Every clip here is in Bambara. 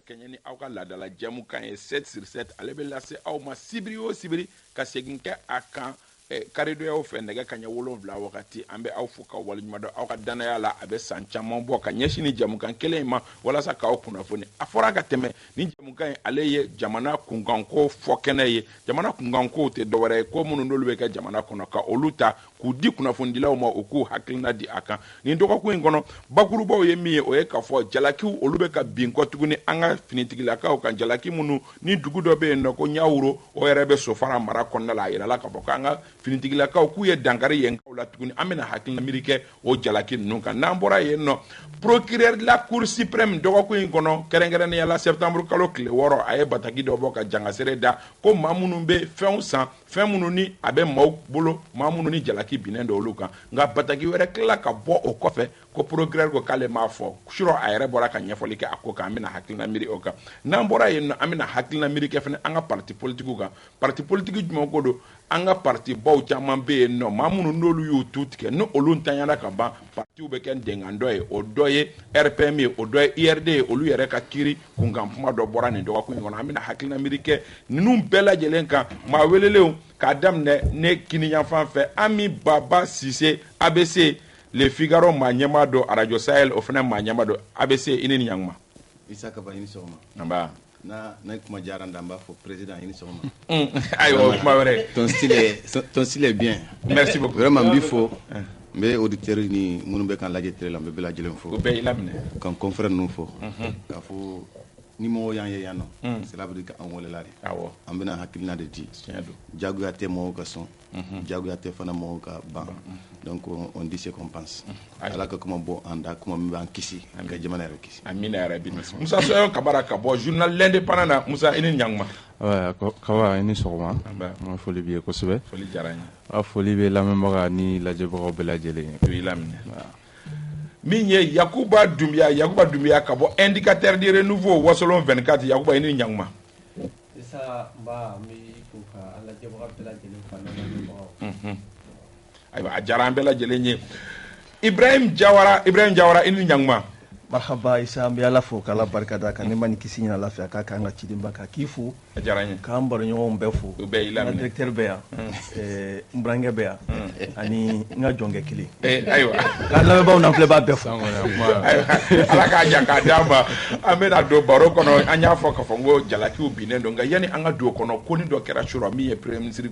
kɛɲɛ ni aw ka laadala jɛmukan ye 7 sur 7 ale bɛ lase aw ma sibiri o sibiri ka segin kɛ a kan karidoyaw fɛ nɛgɛ kaɲɛ 7 wagati an bɛ aw fo ka waleɲuman dɔn aw ka danaya la a bɛ san caman bɔ ka ɲɛsin ni jɛmukan kelen in ma walasa k'aw kunnafoni a fɔra ka tɛmɛ ni jɛmukan in ale ye jamana kunkanko fɔ kɛnɛ ye jamana kunkanko tɛ dɔwɛrɛ ye ko minnu n'olu bɛ kɛ jamana kɔnɔ ka olu ta k'u di kunnafonidilaw ma u k'u hakilina di a kan nin dɔgɔkun in kɔnɔ bakurubaw ye min ye o ye k'a fɔ jalakiw olu bɛ ka bin kɔ tuguni an ka finitigilakaw kan jalaki minnu ni dugu dɔ bɛ yen nɔ ko ɲawuro o yɛrɛ bɛ sofara mara kɔnɔna la a yirala k'a fɔ k'an ka finitigilakaw k'u ye dankari yen kaw la tuguni an bɛna hakilina miiri kɛ o jalaki ninnu kan n'an bɔra yen nɔ procureur de la cour suprême dɔgɔkun in kɔnɔ kɛrɛnkɛrɛnnenya la septembre kalo tile 6 a ye bataki dɔ bɔ ka jangasere da ko maa minnu bɛ fɛnw san fɛn minnu ni a bɛ maaw bolo maa minnu ni jalaki binnen dɔ olu kan nka bataki wɛrɛ tilala ka bɔ o kɔfɛ ko procureur ko k'ale m'a fɔ surɔ a yɛrɛ bɔra ka ɲɛfɔli kɛ a ko kan an bɛna hakilina miiri o kan n'an bɔra yen nɔ an bɛna hakilina miiri kɛ fana an ka parti politique kan parti politique jumɛn ko don an ka parti baw caman bɛ yen nɔ maa minnu n'olu y'u tu tigɛ ni olu ntanyana ka ban partiw bɛ kɛ dengan dɔ ye o dɔ ye RPM ye o dɔ ye IRD ye olu yɛrɛ ka kiiri kunkan kuma dɔ bɔra nin dɔgɔkun in kɔnɔ an bɛna hakilina miiri kɛ ninnu bɛɛ lajɛlen kan maa welelenw k'a daminɛ ne kiniyanfan fɛ Ami Baba Sise ABC Le Figaro maa ɲɛmaa don Radio Sahel o fana maa ɲɛmaa don ABC i ni ɲankuma Isaka ba i ni sɔgɔma anba na kuma diyara n da n b'a fɔ président i ni sɔgɔma ayiwa kuma wɛrɛ ton style est bien merci beaucoup vraiment n b'i fo n bɛ auditeur ni minnu bɛ kan lajɛ télé la n bɛ bɛɛ lajɛlen fo o bɛɛ i laminɛ ka n confrère ninnu fo k'a fɔ ni mɔgɔw y'an ye yan nɔ cela veut dire k'an welela de awɔ an bɛna hakilina de di jagoya tɛ mɔgɔw ka sɔn jagoya tɛ fana mɔgɔw ka ban donc on dit ce qu'on pense ala ka kuma bɔ an da kuma min b'an kisi ka jamana yɛrɛ kisi amina yarabi Musa Soyon Kabara ka bɔ journal l'indépendant na Musa i ni ɲankuma Kaba i ni sɔgɔma n foli b'i ye kosɛbɛ foli diyara n ye a foli bɛ lamɛnbaga ni lajɛbagaw bɛɛ lajɛlen ye i laminɛ min ye Yakuba Dumbiya ka bɔ indicateur de renouveau Wasolon 24 Yakuba i ni ɲankuma Isa ba mi ko ka ala lajɛbaga bɛɛ lajɛlen fa lamɛnbagaw ayiwa a diyara an bɛɛ lajɛlen ye Ibrahim Jawara i ni ɲankuma marhaba Isa an bɛ ala fo k'ala barika da kan ne ma ni kisi ɲina lafiya k'a k'an ka cidenba ka k'i fo a diyara n ye k'an baroɲɔgɔnw bɛɛ fo o bɛɛ i laminɛ n ka directeur bɛ yan n burankɛ bɛ yan ani n ka jɔnkɛ kelen ayiwa k'a lamɛnbaaw n'an filɛbaa bɛɛ fo ala k'a jan k'a d'an ma an bɛna don baro kɔnɔ an y'a fɔ k'a fɔ n ko jalakiw binnen don nka yanni an ka don o kɔnɔ ko ni dɔ kɛra surɔ min ye premier ministre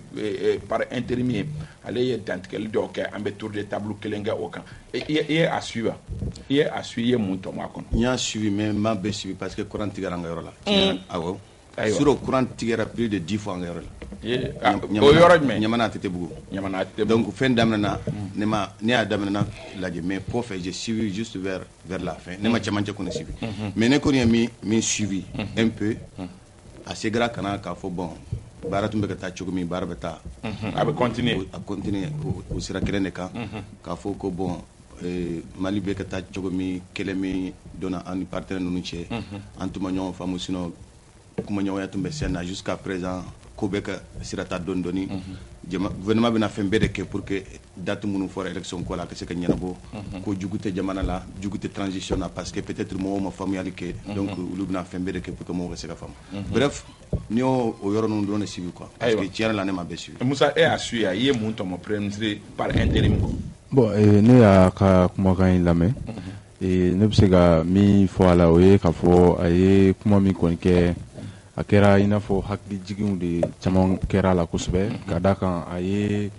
par intérim ye ale ye dantigɛli dɔw kɛ an bɛ tour de table kelen kɛ o kan i ye a suivre i ye mun tɔmɔ a kɔnɔ n y'a suivi mais n m'a bɛɛ suivi parce que courant tigɛra an ka yɔrɔ la awɔ sur courant tigɛra plus de 10 fois an ka yɔrɔ la o yɔrɔ jumɛn Ɲamana Tetebugu donc fɛn daminɛna ne y'a daminɛna lajɛ mais kɔfɛ j'ai suivi juste vers la fin ne ma cɛmancɛ kɔni suivi mais ne kɔni ye min suivi un peu a segera ka na k'a fɔ bon baara tun bɛ ka taa cogo min baara bɛ taa a bɛ continuer o sira kelen de kan k'a fɔ ko bon Mali bɛ ka taa cogo min kɛlɛ min donna an ni partenaires ninnu cɛ an tun ma ɲɔgɔn faamu sinon kumaɲɔgɔnya tun bɛ sen na jusqu'à présent ko bɛ ka sira ta dɔɔni dɔɔni gouvernement bɛna fɛn bɛɛ de kɛ pour que date minnu fɔra élection ko la a ka se ka ɲɛnabɔ ko jugu tɛ jamana la jugu tɛ transition na parce que peut-être mɔgɔw ma faamuyali kɛ donc olu bɛna fɛn bɛɛ de kɛ pour que mɔgɔw ka se ka faamu bref ni y'o yɔrɔ ninnu dɔrɔn de suivi quoi parce que tiɲɛ yɛrɛ la ne ma bɛɛ suivi. Musa e y'a suivi i ye mun tɔmɔ premier ministre par intérim bon ne y'a ka kumakan in lamɛn ne bɛ se ka min fɔ a la o ye k'a fɔ a ye kuma min kɔni kɛ a kɛra i n'a fɔ hakilijiginw de caman kɛra a la kosɛbɛ ka da kan a ye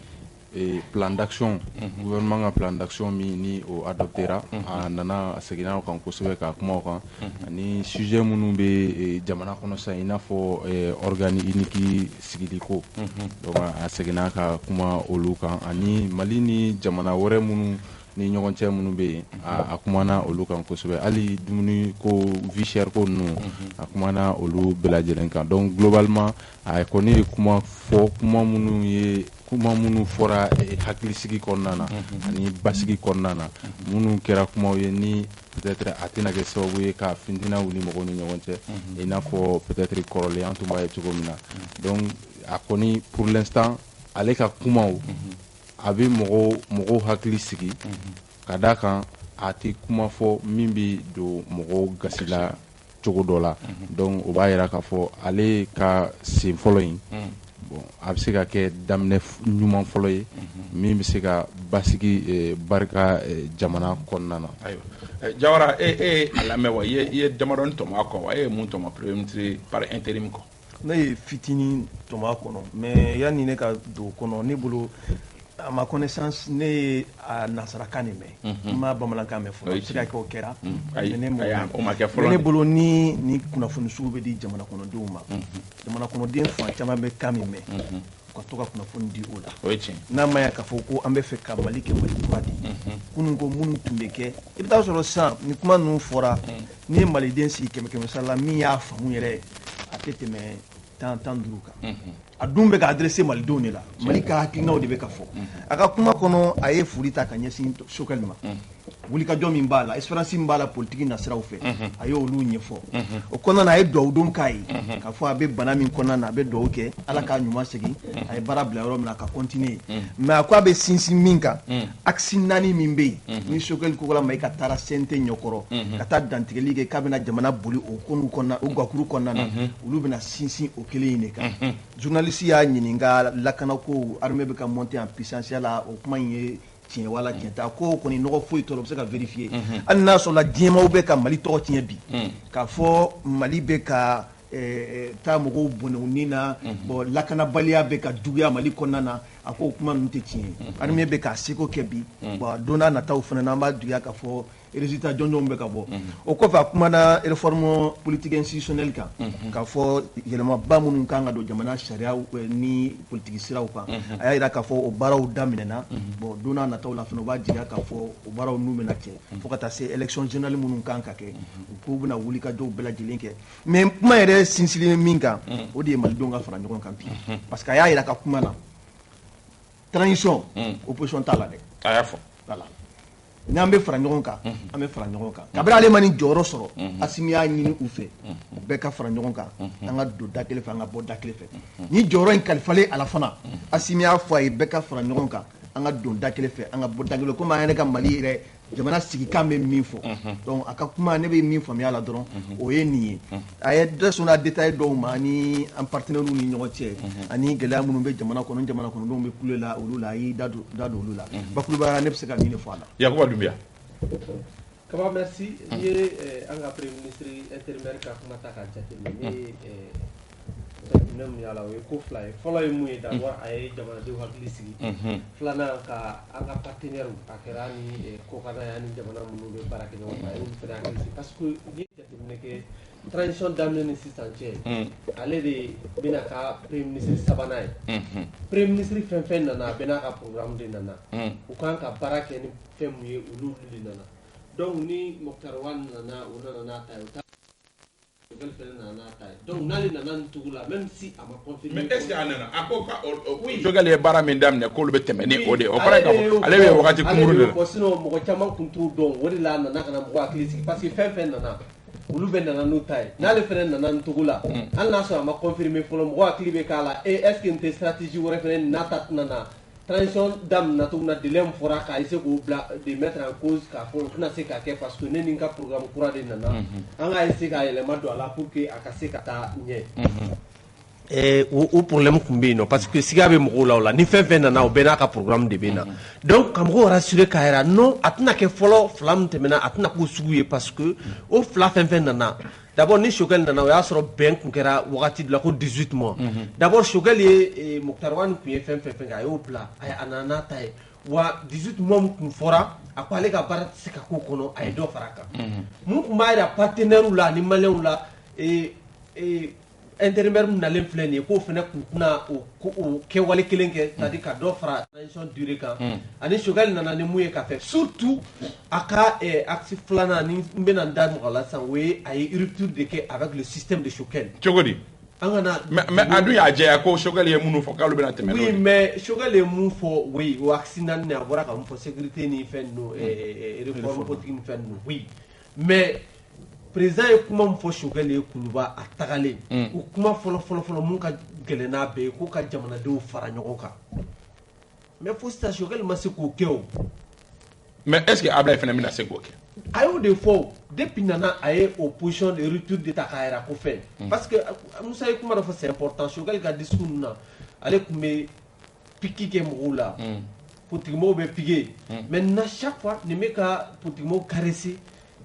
plan d'action gouvernement ka plan d'action min ni o adoptera a nana a seginna o kan kosɛbɛ ka kuma o kan ani sujet minnu bɛ jamana kɔnɔ sisan i n'a fɔ organe unique sigili ko donc a seginna ka kuma olu kan ani Mali ni jamana wɛrɛ minnu ni ɲɔgɔn cɛ minnu bɛ yen a kumana olu kan kosɛbɛ hali dumuni ko vie chère ko ninnu a kumana olu bɛɛ lajɛlen kan donc globalement a kɔni ye kuma fɔ kuma minnu fɔra hakilisigi kɔnɔna na ani basigi kɔnɔna na minnu kɛra kumaw ye ni peut-être a tɛna kɛ sababu ye ka fintina wuli mɔgɔw ni ɲɔgɔn cɛ i n'a fɔ peut-être kɔrɔlen an tun b'a ye cogo min na donc a kɔni pour l'instant ale ka kumaw a bɛ mɔgɔw hakili sigi ka da kan a tɛ kuma fɔ min bɛ don mɔgɔw gasi la cogo dɔ la donc o b'a yira k'a fɔ ale ka sen fɔlɔ in bon a bɛ se ka kɛ daminɛ ɲuman fɔlɔ ye min bɛ se ka basigi barika jamana kɔnɔna na. Ayiwa Jawara a lamɛn wa i ye damadɔni tɔmɔ a kɔ wa e ye mun tɔmɔ premier ministre par intérim kɔ. Ne ye fitinin tɔmɔ a kɔnɔ mais yanni ne ka don o kɔnɔ ne bolo à ma connaissance ne ye a nasarakan de mɛn n ma bamanankan mɛn fɔlɔ a bɛ se ka kɛ o kɛra o ma kɛ fɔlɔ ne bolo ni kunnafoni sugu bɛ di jamana kɔnɔdenw ma jamana kɔnɔden fan caman bɛ kan min mɛn u ka to ka kunnafoni di o la o ye tiɲɛ n'a ma ya k'a fɔ ko an bɛ fɛ ka Mali kɛ Mali kura de kunun ko minnu tun bɛ kɛ i bɛ taa sɔrɔ sisan ni kuma ninnu fɔra ni ye maliden sigi kɛmɛ sara la min y'a faamu yɛrɛ a tɛ tɛmɛ 10 duuru kan a dun bɛ ka adressé malidenw de la Mali ka hakilinaw de bɛ ka fɔ a ka kuma kɔnɔ a ye foli ta ka ɲɛsin Sokɛli ma wulikajɔ min b'a la espérance min b'a la politique nasiraw fɛ a ye olu ɲɛfɔ o kɔnɔna na a ye dugawudon k'a ye k'a fɔ a bɛ bana min kɔnɔna na a bɛ dugawu kɛ Ala k'a ɲuman segin a ye baara bila yɔrɔ min na a ka continuer mais a ko a bɛ sinsin min kan axe 4 min bɛ yen ni Sokɛli ko la ma i ka taara CNT ɲɛkɔrɔ ka taa dantigɛli kɛ k'a bɛna jamana boli o kɔnu kɔnɔna o gakuru kɔnɔna na olu bɛna sinsin o kelen in de kan journaliste y'a ɲininka lakana ko armée bɛ ka monter en puissance la o kuma in ye tiɲɛ wala tiɲɛ t'a ko kɔni nɔgɔ foyi tɔrɔ bɛ se ka vérifier hali n'a sɔrɔla diɲɛmaw bɛ ka Mali tɔgɔ tiɲɛ bi k'a fɔ Mali bɛ ka taa mɔgɔw bɔnɛ u ni na bon lakanabaliya bɛ ka juguya Mali kɔnɔna na a ko o kuma ninnu tɛ tiɲɛ ye armée bɛ ka seko kɛ bi bon don n'a nataw fana na an b'a juguya k'a fɔ résultat jɔnjɔnw bɛ ka bɔ o kɔfɛ a kumana réforme politique institutionnelle kan k'a fɔ yɛlɛmaba minnu kan ka don jamana sariyaw ni politique siraw kan a y'a jira k'a fɔ o baaraw daminɛna bon don n'a nataw la fana u b'a jigiya k'a fɔ o baaraw n'u bɛna kɛ fo ka taa se élection générale minnu kan ka kɛ u k'u bɛna wulikajɔw bɛɛ lajɛlen kɛ mais kuma yɛrɛ sinsinlen min kan o de ye malidenw ka fara ɲɔgɔn kan bi parce que a y'a jira ka kuma na transition opposition t'a la dɛ a y'a fɔ voilà n'an bɛ fara ɲɔgɔn kan an bɛ fara ɲɔgɔn kan kabini ale ma nin jɔyɔrɔ sɔrɔ Asimi y'a ɲini u fɛ u bɛɛ ka fara ɲɔgɔn kan an ka don da kelen fɛ an ka bɔ da kelen fɛ ni jɔyɔrɔ in kalifalen a la fana Asimi y'a fɔ a ye bɛɛ ka fara ɲɔgɔn kan an ka don da kelen fɛ an ka bɔ da kelen komi an yɛrɛ ka Mali yɛrɛ jamana sigikan bɛ min fɔ donc a ka kuma ne bɛ min faamuya la dɔrɔn o ye nin ye a ye dɔ sɔnna détail dɔw ma ani an partenaires ni ɲɔgɔn cɛ ani gɛlɛya minnu bɛ jamana kɔnɔdenw bɛ kule la olu la a y'i da don olu la bakurubaya ne bɛ se ka min de fɔ a la. Yakuba Dunbiya. Kaba merci ni ye an ka premier ministre intérimaire ka kuma ta k'a jateminɛ ni jateminɛ min y'a la o ye ko fila ye fɔlɔ ye mun ye d'abord a ye jamanadenw hakili sigi filanan ka an ka partenaires a kɛra ni kokana ye ani jamana minnu bɛ baara kɛ ɲɔgɔn fɛ a y'olu fana hakili sigi parce que n'i ye jateminɛ kɛ transition daminɛ ni sisan cɛ ale de bɛna ka premier ministre sabanan ye premier ministre fɛn fɛn nana a bɛɛ n'a ka programme de nana u kan ka baara kɛ ni fɛn mun ye olu de nana donc ni Mokhtar Wane nana o nana n'a ta ye o ta fɛnɛ nana n'a ta ye donc n'ale nana nin cogo la même si a ma confirmer mais est-ce que a nana a ko ka Sokɛli ye baara min daminɛ k'olu bɛ tɛmɛ ni o de ye o kɔrɔ ye k'a fɔ ale bɛ wagati kunkurun de la sinon mɔgɔ caman tun t'o dɔn o de la a nana ka na mɔgɔ hakili sigi parce que fɛn fɛn nana olu bɛ nana n'u ta ye n'ale fɛnɛ nana nin cogo la hali n'a sɔrɔ a ma confirmer fɔlɔ mɔgɔ hakili bɛ k'a la est-ce que nin tɛ stratégie wɛrɛ fɛnɛ n'a ta tɛna na transition daminɛ cogo min na délai min fɔra k'a essayer k'o bila de mettre en cause k'a fɔ o tɛna se ka kɛ parce que ne ni n ka programme kura de nana an k'a essayer k'a yɛlɛma don a la pour que a ka se ka taa ɲɛ o problème tun bɛ yen nɔ parce que siga bɛ mɔgɔw la o la ni fɛn fɛn nana o bɛɛ n'a ka programme de bɛ na donc ka mɔgɔw rassurer k'a jira non a tɛna kɛ fɔlɔ fila min tɛmɛna a tɛna k'o sugu ye parce que o fila fɛn fɛn nana d'abord ni Sokɛli nana o y'a sɔrɔ bɛn tun kɛra wagati dɔ la ko 18 mois d'abord Sokɛli ye Mokhtar Wane tun ye fɛn fɛn kɛ a y'o bila a nana n'a ta ye wa 18 mois min tun fɔra a ko ale ka baara tɛ se ka k'o kɔnɔ a ye dɔ fara a kan mun tun b'a jira partenaires la ani maliyɛnw la intérimaire min nalen filɛ nin ye k'o fana tun tɛna o kɛwale kelen kɛ c'est à dire ka dɔ fara transition durée kan ani Sokɛli nana ni mun ye ka fɛ surtout a ka axe filanan ni n bɛna n da mɔgɔ la sisan o ye a ye rupture de kɛ avec le système de Sokɛli cogo di an kana mais a dun y'a jɛya ko Sokɛli ye minnu fɔ k'olu bɛna tɛmɛ n'o ye oui mais Sokɛli ye mun fɔ oui o axe 4 a bɔra ka mun fɔ sécurité ni fɛn ninnu réforme politique ni fɛn ninnu oui mais président ye kuma min fɔ Sokɛli ye Kuluba a tagalen o kuma fɔlɔ mun ka gɛlɛn n'a bɛɛ ye k'u ka jamanadenw fara ɲɔgɔn kan mais fo sisan Sokɛli ma se k'o kɛ o mais est-ce que Ablaye fana bɛna se k'o kɛ a y'o de fɔ depuis nana aye opposition de retour de Takayra ko fait parce que Moussa Kuma c'est important Chogal ka discours na ale kumbe piki ke mugula politiquement be pigué maintenant chaque fois ne me ka politiquement caresser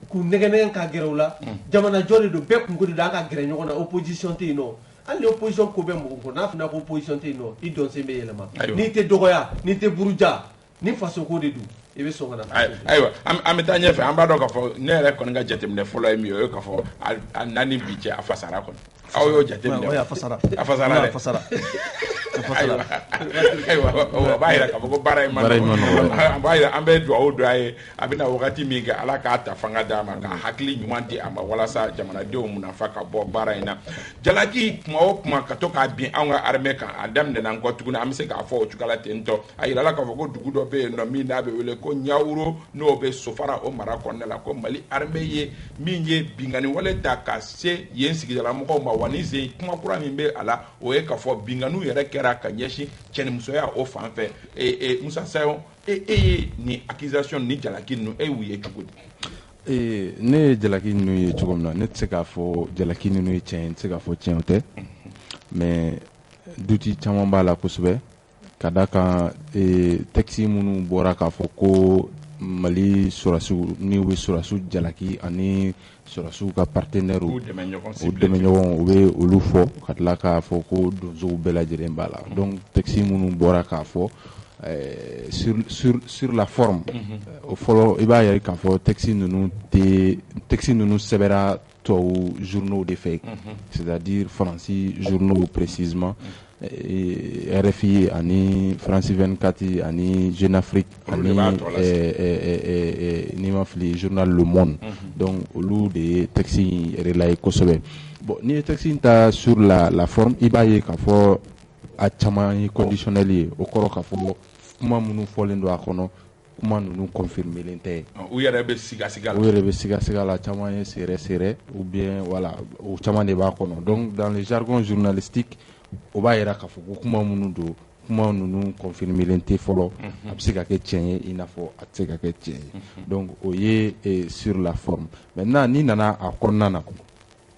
ku negene ka gerawla jamana jole do be ku ngudi da ka gere nyona opposition te no an opposition ko be mugo na fina opposition te no i don se me yelema ni te dogoya ni te buruja ni façon ko de du e be songa na aywa am ta nyefe am ba do ka fo ne re kon nga jetem ne folo mi yo ka fo nani bi che afasara kon aw yo jetem ne afasara aywa bayira ka ko baray man bayira ambe do o do ay abina wakati mi ga ala ka ta fanga dama ka hakli nyumanti ama wala sa jamana de mu na faka bo barayna jalaki kuma ka to ka bi an ga arme ka adam de nan ko tuguna am se ka fo tukala tento ayira la ka fo ko dugu do be no mi na be wele ko nyawuro no be sofara o mara ko la ko mali arme ye min ye bingani wala ta ka se yen sigidala mo ko ma wani ze kuma kura min be ala o e ka fo binganu yere kera ka nyeshi chene musoya o fanfe Musa Sayo ni accusation ni jalaki no wiye chukudi ne jalaki no ye chugomna ne tseka fo jalaki no ye chen tseka fo chen ote mais duti chaman bala kusube kadaka taxi munu bora ka fo ko mali surasu ni we surasu jalaki ani surasu ka partenaire ou de menyon we olu fo katla ka fo ko dozo bela jere bala donc taxi munu bora ka fo sur la forme au follow iba ya ka fo taxi nunu sebera to journaux de fait c'est-à-dire français journaux précisément RFI ani France 24 ani Jeune Afrique ani ni ma fili journal Le Monde donc olu de taxi relay kosobe bon ni taxi ta sur la forme ibaye ka fo a chama conditionnel o koro ka fo kuma munu folendo akono kuma nunu confirmer lente ou yere be siga la chama serré ou bien voilà o chama ne ba kono donc dans le jargon journalistique o ba yera ka fo kuma munu do kuma nunu confirmer lente folo absika ke tienye inafo atsika ke tienye donc o ye sur la forme maintenant ni nana akonna na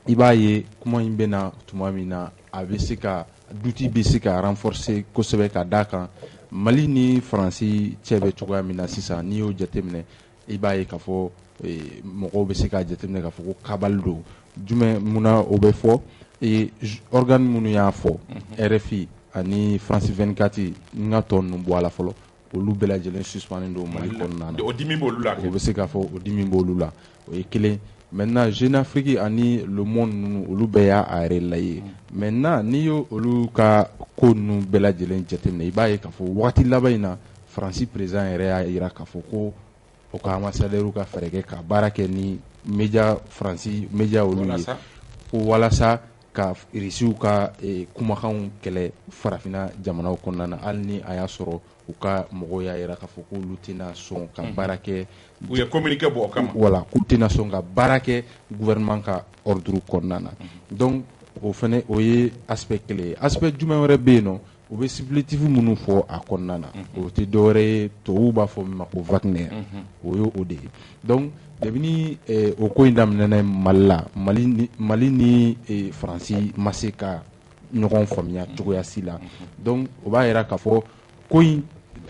ibaye kuma imbena tumamina abisika duty bisika renforcer kosebe ka daka Mali ni Fransi chebe chukwa mina sisa ni o jatemne ibaye ka fo moko be sika jatemne ka fo ko kabaldo jume muna obefo organe munu ya fo RFI ani France 24 nga ton no boala folo olu bela jelen suspendendo Mali kon nana o dimi bolula o be sika fo o dimi bolula o ekele maintenant Jeune Afrique ani Le Monde nunu olu be ya arelaye maintenant ni yo olu ka ko nu bela jelen jatemne ibaye ka fo wakati labayina France président yɛrɛ yira ka fo ko o ka ambassadeur ka fɛrɛkɛ ka baara kɛ ni média France média olu ye ko walasa ka irisiw ka kumakanw kɛlɛ farafina jamanaw kɔnɔna na hali ni a y'a sɔrɔ u ka mɔgɔw y'a yira ka fɔ ko olu tɛna sɔn ka baara kɛ u ye communiqué bɔ o kama voilà k'u tɛna sɔn ka baara kɛ gouvernement ka ordre kɔnɔna na donc o fɛnɛ o ye aspect kelen ye aspect jumɛn wɛrɛ bɛ yen nɔ o bɛ supplétif minnu fɔ a kɔnɔna na o tɛ dɔwɛrɛ ye tubabuw b'a fɔ min ma ko Wagner o ye o de ye donc depuis ni o ko in daminɛna Mali la Mali ni Faransi ma se ka ɲɔgɔn faamuya cogoya si la donc o b'a yira k'a fɔ ko in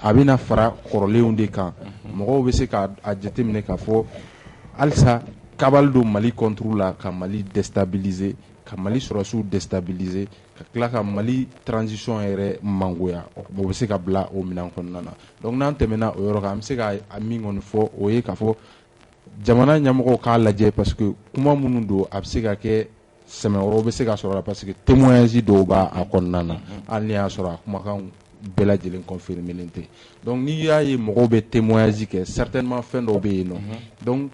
a bɛna fara kɔrɔlenw de kan mɔgɔw bɛ se k'a jateminɛ k'a fɔ halisa kabali don Mali contre la ka Mali déstabiliser ka Mali sɔrɔsiw déstabiliser ka tila ka Mali transition yɛrɛ mangoya o bɛ se ka bila o minɛn kɔnɔna na donc n'an tɛmɛna o yɔrɔ kan an bɛ se ka min kɔni fɔ o ye k'a fɔ jamana ɲɛmɔgɔw k'a lajɛ parce que kuma minnu don a bɛ se ka kɛ sɛmɛ wɛrɛw bɛ se ka sɔrɔ la parce que témoignage dɔw b'a kɔnɔna na hali ni y'a sɔrɔ a kumakan bɛɛ lajɛlen confirmelen tɛ donc n'i y'a ye mɔgɔw bɛ témoignage kɛ certainement fɛn dɔw bɛ yen nɔ donc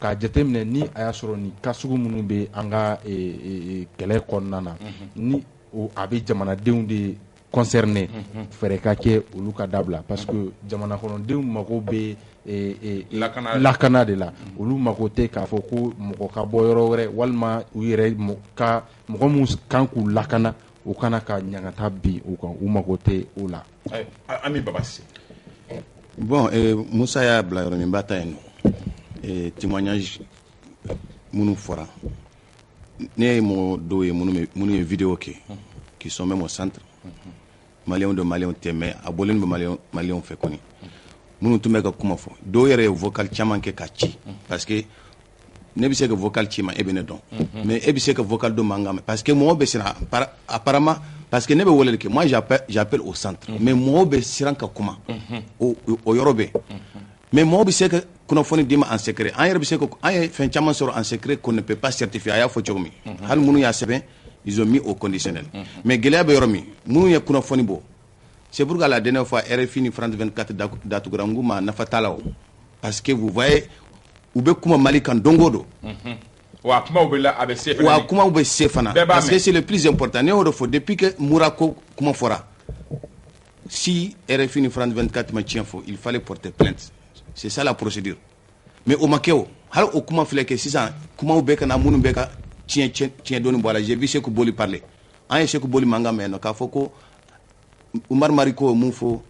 k'a jateminɛ ni a y'a sɔrɔ ni cas sugu minnu bɛ an ka kɛlɛ kɔnɔna na ni a bɛ jamanadenw de concerné fɛrɛ ka kɛ olu ka dabila parce que jamana kɔnɔdenw mago bɛ lakana de la olu mago tɛ k'a fɔ ko mɔgɔ ka bɔ yɔrɔ wɛrɛ walima u yɛrɛ ka mɔgɔ minnu kan k'u lakana u kana ka ɲangata bin u kan u mago tɛ o la. Ami Babasi. Bon, Musa y'a bila yɔrɔ min b'a ta yen nɔ témoignage minnu fɔra ne ye mɔgɔ dɔw ye minnu ye vidéo kɛ qui sont même au centre maliyɛnw de maliyɛnw tɛ mais a bɔlen bɛ maliyɛnw fɛ kɔni minnu tun bɛ ka kuma fɔ dɔw yɛrɛ ye vocal caman kɛ ka ci parce que ne bɛ se ka vocal ci ma e bɛ ne dɔn mais e bɛ se ka vocal dɔ man kan mɛn parce que mɔgɔw bɛ siran apparemment parce que ne bɛ weleli kɛ moi j'appelle au centre mais mɔgɔw bɛ siran ka kuma o yɔrɔ bɛ mais mɔgɔw bɛ se ka kunnafoni d'i ma en secret an yɛrɛ bɛ se ka an ye fɛn caman sɔrɔ en secret qu'on ne peut pas certifier a y'a fɔ cogo min hali minnu y'a sɛbɛn ils ont mis au conditionnel mais gɛlɛya bɛ yɔrɔ min minnu ye kunnafoni bɔ c'est pourquoi la dernière fois RFI ni France 24 datugura n k'u ma nafa t'a la o parce que vous voyez u bɛ kuma Mali kan don o don wa kumaw bɛ la a bɛ se fana wa kumaw bɛ se fana parce que c'est le plus important ne y'o de fɔ depuis que Moura ko kuma fɔra si RFI ni France 24 ma tiɲɛ fɔ il fallait porter plainte c'est ça la procédure mais o ma kɛ o hali o kuma filɛ kɛ sisan kumaw bɛ ka na minnu bɛ ka tiɲɛ dɔɔni bɔ a la j'ai vu Sékou Boli parler an ye Sékou Boli mankan mɛn nɔ k'a fɔ ko Oumar Mariko mun fɔ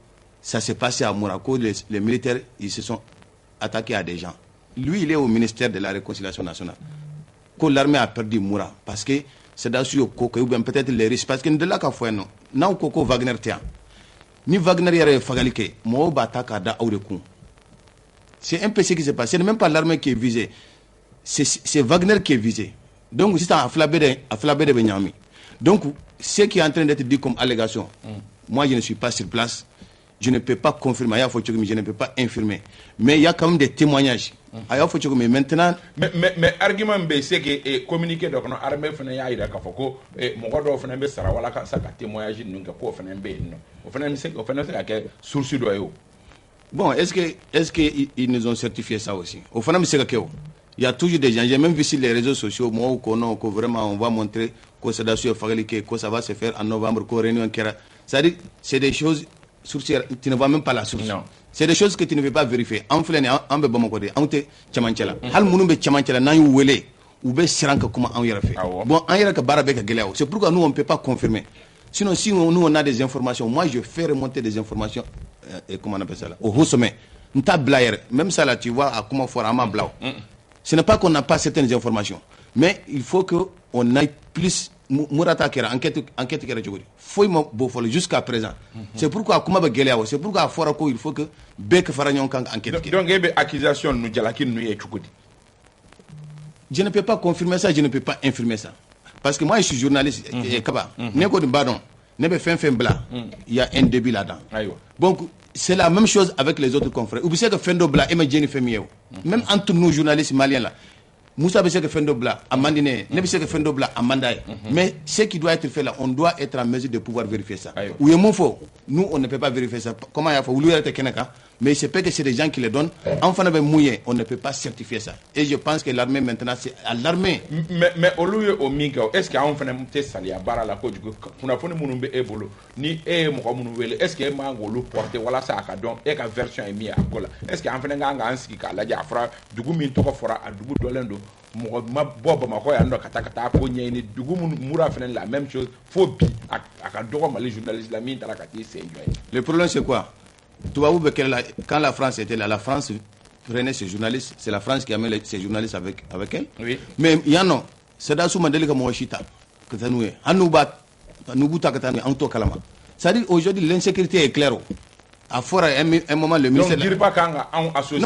ça s'est passé à Moura ko les militaires ils se sont attaqués à des gens lui il est au ministère de la réconciliation nationale ko l'armée a perdu Moura parce que c'est dans ce ko ou bien peut-être les risques parce que de là ka fɔ non n'aw ko Wagner tɛ yan ni Wagner yɛrɛ ye fagali kɛ mɔgɔw b'a ta k'a da aw de kun c'est un peu ce qui s'est passé. Ce n'est même pas l'armée qui est visée. C'est Wagner qui est visé. Donc, c'est un flabé de Benyami. Donc, ce qui est en train d'être dit comme allégation, moi, je ne suis pas sur place. Je ne peux pas confirmer. Je ne peux pas infirmer. Mais il y a quand même des témoignages. Mais maintenant. Mais argument, c'est que communiquer donc l'armée fait un aïda kafoko et mon gars doit faire un ça voilà ça témoignage nous que pour faire un bé non. Au final c'est que source doyo. Bon, est-ce qu'ils nous ont certifié ça aussi? Au final, il y a toujours des gens, j'ai même vu sur les réseaux sociaux, moi, que vraiment on va montrer que ça va se faire en novembre, que réunion qui c'est-à-dire, c'est des choses, tu ne vois même pas la source. Non. C'est des choses que tu ne veux pas vérifier. En fait, on peut pas me dire, on te chamanchela. Hal munu be chamanchela na yu wele, ou be siranka comment on y a fait. Bon, on y a que barabeka gelao. C'est pourquoi nous on peut pas confirmer. Sinon, si nous on a des informations, moi je fais remonter des informations. Et comment on appelle ça là au haut sommet même ça là tu vois à comment faire à blau ce n'est pas qu'on n'a pas certaines informations mais il faut que on aille plus Mourata Kera enquête Kera Djogori faut jusqu'à présent c'est pourquoi comment c'est pourquoi à Forako il faut que Bek Faragnon Kang enquête donc il y a accusation nous jalaki nous y je ne peux pas confirmer ça je ne peux pas infirmer ça parce que moi je suis journaliste et Kaba Neko de Badon il y a un début là-dedans. Donc, c'est la même chose avec les autres confrères. Vous savez que Fendo Bla, même entre nous journalistes maliens là, Moussa Bessé que Fendo Bla, Amandine, Nebissé que Fendo Bla, Amandaye. Mais ce qui doit être fait là, on doit être en mesure de pouvoir vérifier ça. Ou nous, on ne peut pas vérifier ça. Comment il y a fait mais c'est pas que c'est des gens qui les donnent. Enfin, on ne peut pas certifier ça. Et je pense que l'armée maintenant, c'est à l'armée. Mais au lieu au Miga, est-ce qu'il y a un phénomène de salia barra la côte du qu'on a fait mon ébolo, ni est-ce qu'il y a un mangolo porté, voilà ça a donc, et qu'à version est mise à Gola. Est-ce qu'il y a un phénomène qui a la diafra, du goût minto fora à Dugu Dolendo, Bob Mahoya, Kataka, Pogné, Dugu Moura fait la même chose, faut bien à Kadoro, les journalistes, la mine, à la Kati, c'est. Le problème, c'est quoi? Quand la France était là, la France prenait ses journalistes, c'est la France qui a mis ses journalistes avec elle. Oui. Mais il y en a, c'est dans ce modèle que moi je suis là. C'est-à-dire aujourd'hui l'insécurité est claire. À fort un moment le ministère. Donc dire pas quand on associé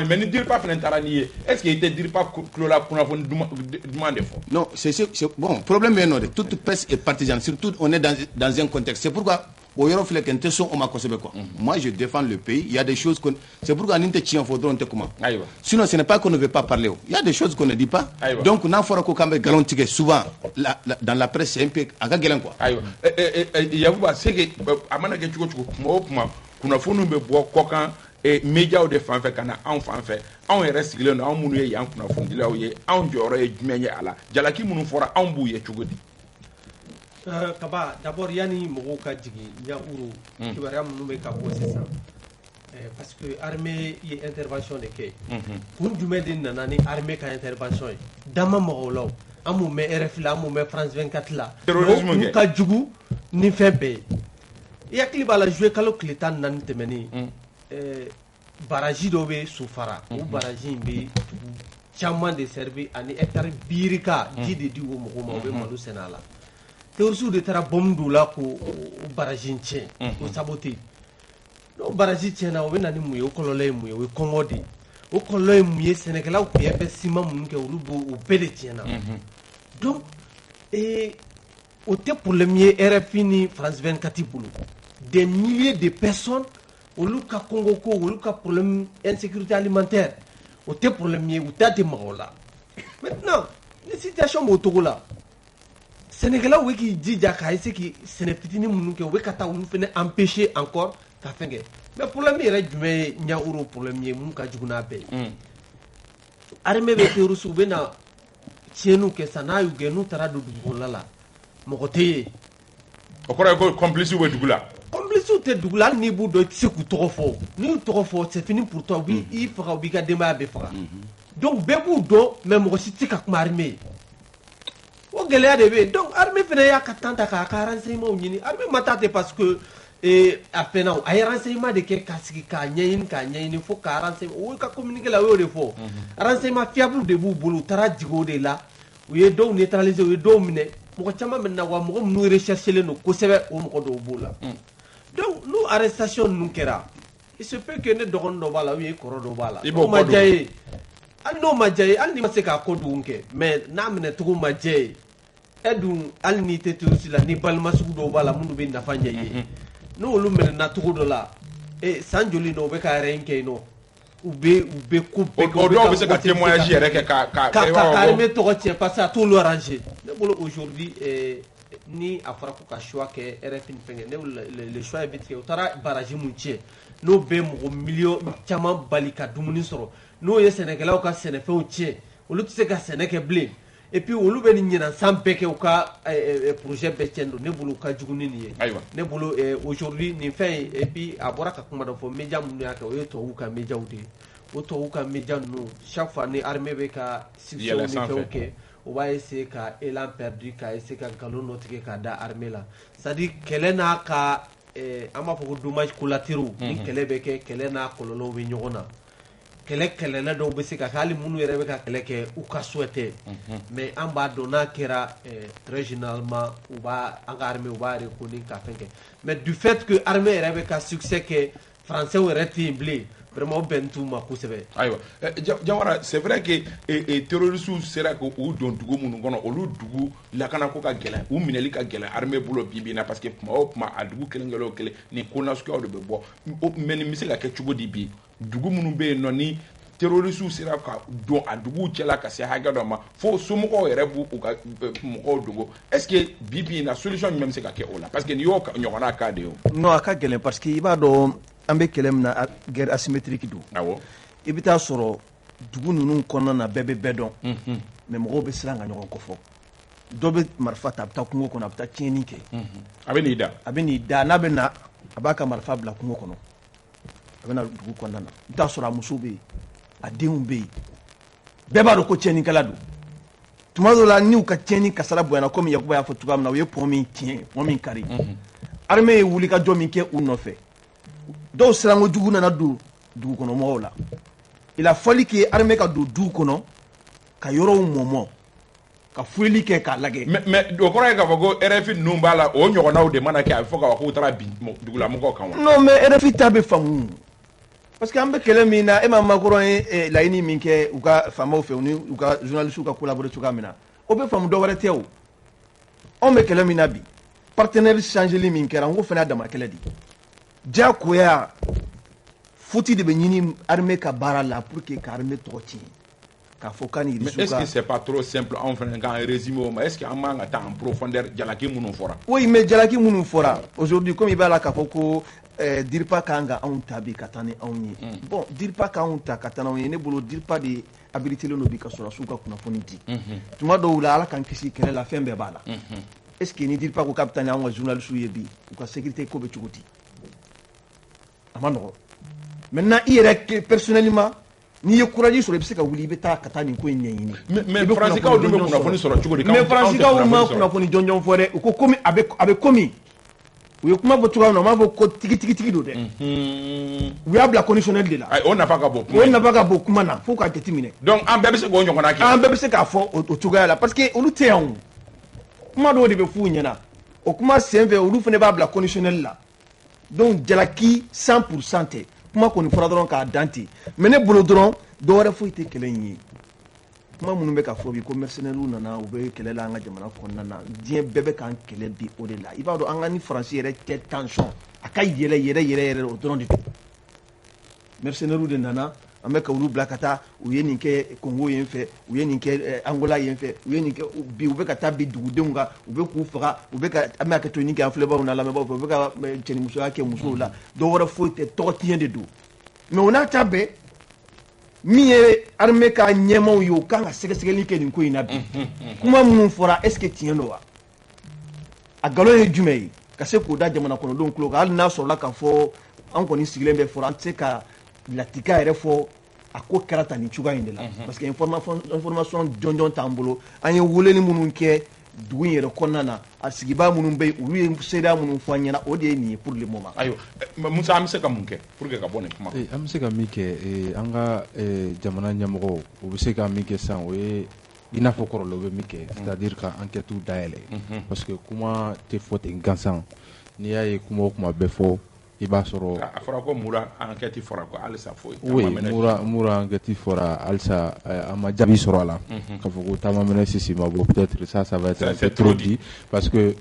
mais ne dire pas Fentarani. Est-ce qu'il était dire pas Clola pour demander fort? Non, c'est bon, problème est non, toute presse est partisane, surtout on est dans un contexte. C'est pourquoi moi je défends le pays, il y a des choses qu'on c'est pourquoi on ne faudra comment. Sinon ce n'est pas qu'on ne veut pas parler. Il y a des choses qu'on ne dit pas. Donc on a fort qu'on garantit souvent dans la presse c'est un peu à galant quoi. Il y a vous c'est que amana ke chuko kuna fonu be bo kokan et média de fan fait kana en fan fait on reste le no munu ye yan kuna fonu la ye on joro e jmenye ala jalaki munu fora on buye chugodi. Kaba d'abord yani mogo ka jigi ya uru kibaram nume ka bo c'est parce que armée y intervention de kay pour jume din nana ni armée ka intervention dama mogo law amu me RF la amu me France 24 la terrorisme ka jugu ni fembe ya kliba la jouer kalo kletan nan temeni baraji do be soufara ou baraji be caman de servi ani hectare birika ji de di o mɔgɔw ma o bɛ malo sɛnɛ a la terroriste de taara bombe don la k'o baraji tiɲɛ o sabote n'o baraji tiɲɛna o bɛ na ni mun ye o kɔlɔlɔ ye mun ye o ye kɔngɔ de ye o kɔlɔlɔ ye mun ye sɛnɛkɛlaw tun ye investissement minnu kɛ olu o bɛɛ de tiɲɛna donc o tɛ problème ye RFI ni France 24 bolo des milliers de personnes olu ka kɔngɔ ko olu ka problème insécurité alimentaire o tɛ problème ye u t'a tɛ maga o la maintenant ni situation b'o cogo la sɛnɛkɛlaw bɛ k'i jija k'a essayer k'i sɛnɛ fitinin minnu kɛ u bɛ ka taa olu fana empêcher encore ka fɛn kɛ mais problème yɛrɛ jumɛn ye ɲauru problème ye mun ka jugu n'a bɛɛ ye armée bɛ terroriste u bɛ na tiɲɛniw kɛ sa n'a y'u gɛn n'u taara don dugukɔnɔla la mɔgɔ tɛ ye o kɔrɔ ye ko complice bɛ dugu la complice tɛ dugu la hali n'i b'u dɔn i tɛ se k'u tɔgɔ fɔ n'i y'u tɔgɔ fɔ c'est fini pour toi u b'i faga u b'i ka denbaya bɛɛ faga donc bɛɛ b'u dɔn mais mɔgɔ si tɛ se ka kuma armée ye o gɛlɛya de bɛ yen donc armée fana y'a ka temps ta k'a ka renseignement ɲini armée ma taa ten parce que a fɛnna a ye renseignement de kɛ ka sigi k'a ɲɛɲini fo k'a renseignement o ka communiqué la o y'o de fɔ renseignement fiable de b'u bolo u taara jigin o de la u ye dɔw neutraliser u ye dɔw minɛ mɔgɔ caman bɛ na wa mɔgɔ minnu recherchelen don kosɛbɛ o mɔgɔ dɔw b'o la donc n'o arrestation ninnu kɛra il se peut que ne dɔgɔnin dɔ b'a la ou bien kɔrɔ dɔ b'a la n'o ma diya ye hali n'o ma diya ye hali n'i ma se k'a ko dun kɛ mais n'a minɛ cogo ma diya ye e dun hali n'i tɛ terroriste la ni balima sugu dɔw b'a la minnu bɛ nafa ɲɛ i ye n'olu minɛna cogo dɔ la san joli dɔ u bɛ ka yɛrɛ kɛ yen nɔ u bɛ ko bɛɛ kɛ o dɔw bɛ se ka témoignage yɛrɛ kɛ ka armée tɔgɔ tiɲɛ parce que a t'olu arranger ne bolo aujourd'hui ni a fɔra ko ka choix kɛ RFI ni fɛnkɛ ne le choix est vite fait u taara barrage mun tiɲɛ n'o bɛ mɔgɔ miliyɔn caman bali ka dumuni sɔrɔ n'o ye sɛnɛkɛlaw ka sɛnɛfɛnw tiɲɛ olu tɛ se ka sɛnɛ kɛ bilen et puis olu bɛ nin ɲinansan bɛɛ kɛ u ka projet bɛɛ tiɲɛ don ne bolo u ka jugu ni nin ye ne bolo aujourd'hui nin fɛn ye et puis a bɔra ka kuma dɔ fɔ média minnu y'a kɛ o ye tubabuw ka médiaw de ye o tubabuw ka média ninnu chaque fois ni armée bɛ ka succès ni fɛnw kɛ o b'a essayer ka élan perdu ka essayer ka nkalon dɔ tigɛ k'a da armée la c'est à dire kɛlɛ n'a ka an b'a fɔ ko dommage collatéraux ni kɛlɛ bɛ kɛ kɛlɛ n'a kɔlɔlɔw bɛ ɲɔgɔn na kɛlɛla dɔw bɛ se ka kɛ hali minnu yɛrɛ bɛ ka kɛlɛ kɛ u ka souhaité mais an b'a dɔn n'a kɛra très généralement u b'a an ka armée u b'a reconnu ka fɛn kɛ mais du fait que armée yɛrɛ bɛ ka succès kɛ français yɛrɛ tɛ yen bilen vraiment o bɛn t'u ma kosɛbɛ. ayiwa Jawara c'est vrai que terroristes sera k'u don dugu minnu kɔnɔ olu dugu lakana ko ka gɛlɛn u minɛli ka gɛlɛn armée bolo bi na parce que kuma o kuma a dugu kelen o kelen ni ko nasuguyaw de bɛ bɔ mais nin bɛ se ka kɛ cogo di bi dugu minnu bɛ yen nɔ ni terroristes sera ka don a duguw cɛla ka se hakɛ dɔ ma fo somɔgɔw yɛrɛ b'u ka mɔgɔw dogo est ce que bi na solution jumɛn bɛ se ka kɛ o la parce que nin y'o ɲɔgɔnna cas de ye o. non a ka gɛlɛn parce que i b'a dɔn an bɛ kɛlɛ min na guerre asymétrique don awɔ i bɛ taa sɔrɔ dugu ninnu kɔnɔna na bɛɛ bɛ bɛɛ dɔn mais mɔgɔw bɛ siran ka ɲɔgɔn kɔfɔ dɔ bɛ marifa ta a bɛ taa kungo kɔnɔ a bɛ taa tiɲɛni kɛ a bɛ n'i da n'a bɛ na a b'a ka marifa bila kungo kɔnɔ a bɛ na dugu kɔnɔna na i bɛ taa sɔrɔ a muso bɛ yen a denw bɛ yen bɛɛ b'a dɔn ko tiɲɛnikɛla don tuma dɔw la n'u ka tiɲɛni kasara bonyana komi Yakuba y'a fɔ cogoya min na u ye pont min tiɲɛ pont min kari armée ye wulikajɔ min kɛ u nɔfɛ dɔw sirankojugu nana don dugukɔnɔmɔgɔw la il a fallu que armée ka don duw kɔnɔ ka yɔrɔw mɔmɔ ka fuyeli kɛ k'a lajɛ mais o kɔrɔ ye k'a fɔ ko RFI ninnu b'a la o ɲɔgɔnnaw de mana kɛ a bɛ fɔ k'a fɔ k'u taara bin dugulamɔgɔw kan wa. non mais RFI ta bɛ faamu parce que an bɛ kɛlɛ min na e ma Macron ye laɲini min kɛ u ka faamaw fɛ u ni u ka journalistes ka collaborer cogoya min na o bɛ faamu dɔ wɛrɛ tɛ o anw bɛ kɛlɛ min na bi partenaire changeli min kɛra n ko fana y'a dama kɛlɛ de diyagoya futi de bɛ ɲini armée ka baara la pour que ka armée tɔgɔ tiɲɛ k'a fɔ k'a ni mais est ce que c'est pas trop simple anw fana k'an résumer o ma est ce que an man ka taa en profondeur jalaki minnu fɔra. oui mais jalaki minnu fɔra aujourd'hui comme i b'a la k'a fɔ ko DIRPA kan ka anw ta bi ka taa ni anw ye bon DIRPA ka anw ta ka taa n'anw ye ne bolo DIRPA de habilitelen don bi ka sɔrɔsiw ka kunnafoni di tuma dɔw la ala k'an kisi kɛlɛ la fɛn bɛɛ b'a la est ce que ni DIRPA ko k'a bɛ taa ni anw ka journalistes ye bi u ka sécurité ko bɛ cogo di a ma nɔgɔn maintenant i yɛrɛ personnellement n'i ye courage sɔrɔ i bɛ se ka wuli i bɛ taa ka taa nin ko in ɲɛɲini mais faransikanw dun bɛ kunnafoni sɔrɔ cogo di mais faransikanw ma kunnafoni jɔnjɔn fɔ dɛ u ko komi a bɛ komi u ye kuma fɔ cogoya min na u m'a fɔ ko tigitigi don dɛ u y'a bila conditionnel de la o nafa ka bon o nafa ka bon kuma na fo k'a jateminɛ donc an bɛɛ bɛ se k'o ɲɔgɔnna kɛ an bɛɛ bɛ se k'a fɔ o cogoya la parce que olu tɛ yan kuma dɔw de bɛ f'u ɲɛna o kuma sen fɛ olu fana b'a bila conditionnel la donc jalaki 100% tɛ kuma kɔni fɔra dɔrɔn k'a dan ten mais ne bolo dɔrɔn dɔwɛrɛ foyi tɛ kɛlɛ in ye kuma minnu bɛ ka fɔ bi ko mercenaires nana u bɛ kɛlɛ la an ka jamana kɔnɔna na diɲɛ bɛɛ bɛ k'an kɛlɛ bi o de la i b'a dɔn an ka ni faransi yɛrɛ tɛ tension a ka yɛlɛ yɛrɛ yɛrɛ yɛrɛ o dɔrɔn de don mercenaires de nana an bɛ ka olu bila ka taa u ye nin kɛ Congo yen fɛ u ye nin kɛ Angola yen fɛ u ye nin kɛ bi u bɛ ka taa bi dugudenw kan u bɛ k'u faga u bɛ ka an bɛ ka to nin kɛ an filɛbagaw n'a lamɛnbagaw fɛ u bɛ ka cɛnimusoya kɛ musow la dɔwɛrɛ foyi tɛ tɔgɔ tiɲɛ de don mais o n'a ta bɛɛ min ye armée ka ɲɛmaw ye u kan ka sɛgɛsɛgɛli kɛ nin ko in na bi kuma minnu fɔra est ce que tiɲɛ don wa a nkalon ye jumɛn ye ka se k'o da jamana kɔnɔdenw tulo kan hali n'a sɔrɔla k'a fɔ an kɔni sigilen bɛ fɔra an tɛ se ka latika yɛrɛ fɔ a ko kɛra tan nin cogoya in de la parce que information jɔnjɔn t'an bolo an ye weleli minnu kɛ dugu in yɛrɛ kɔnɔna na a sigibaa minnu bɛ yen olu ye seereya minnu fɔ an ɲɛna o de ye nin ye pour le moment. ayiwa Musa an bɛ se ka mun kɛ pour que ka bɔ nin kuma. an bɛ se ka min kɛ an ka jamana ɲɛmɔgɔw u bɛ se ka min kɛ sisan o ye i n'a fɔ kɔrɔlen u bɛ min kɛ c'est à dire ka enquête dayɛlɛ parce que kuma tɛ fɔ ten gansan n'i y'a ye kuma o kuma bɛ fɔ i b'a sɔrɔ a fɔra ko mura enquête fɔra ko halisa foyi. oui mura enquête fɔra halisa a ma jaabi sɔrɔ a la k'a fɔ ko Taamamɛnɛ Sisi ma bɔ peut-être ça va être un peu trop dit parce que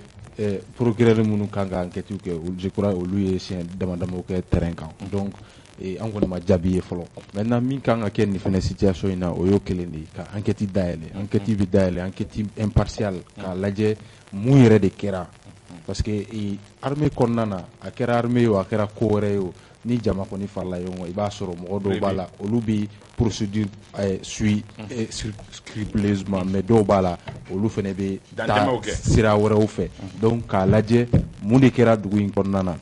procureur minnu kan ka enquête kɛ je crois olu ye siɲɛ dama damaw kɛ terrain kan donc an kɔni ma jaabi ye fɔlɔ maintenant min kan ka kɛ nin fɛnɛ situation in na o y'o kelen de ye ka enquête dayɛlɛ enquête bɛ dayɛlɛ enquête impartial k'a lajɛ mun yɛrɛ de kɛra parce que armée kɔnɔna na a kɛra armée ye o a kɛra ko wɛrɛ ye o ni jama kɔni farala ɲɔgɔn kan i b'a sɔrɔ mɔgɔ dɔw b'a la olu bɛ procédure suit scrupuleusement mais dɔw b'a la olu fɛnɛ bɛ taa sira wɛrɛw fɛ donc k'a lajɛ mun de kɛra dugu in kɔnɔna na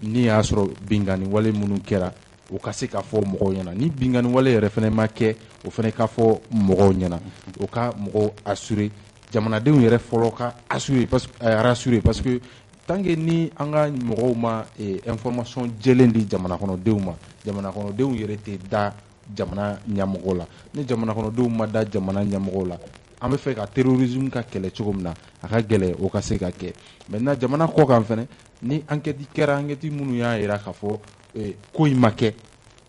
ni y'a sɔrɔ bingani wale minnu kɛra o ka se ka fɔ mɔgɔw ɲɛna ni bingani wale yɛrɛ fɛnɛ ma kɛ o fɛnɛ ka fɔ mɔgɔw ɲɛna o ka mɔgɔw assurer jamanadenw yɛrɛ fɔlɔ ka rassurer parce que tant que ni an ka mɔgɔw ma information jɛlen di jamana kɔnɔdenw ma jamana kɔnɔdenw yɛrɛ tɛ da jamana ɲɛmɔgɔw la ni jamana kɔnɔdenw ma da jamana ɲɛmɔgɔw la an bɛ fɛ ka terrorisme ka kɛlɛ cogo min na a ka gɛlɛ o ka se ka kɛ maintenant jamana kɔ kan fɛnɛ ni enquête kɛra enquête minnu y'a jira k'a fɔ ko in ma kɛ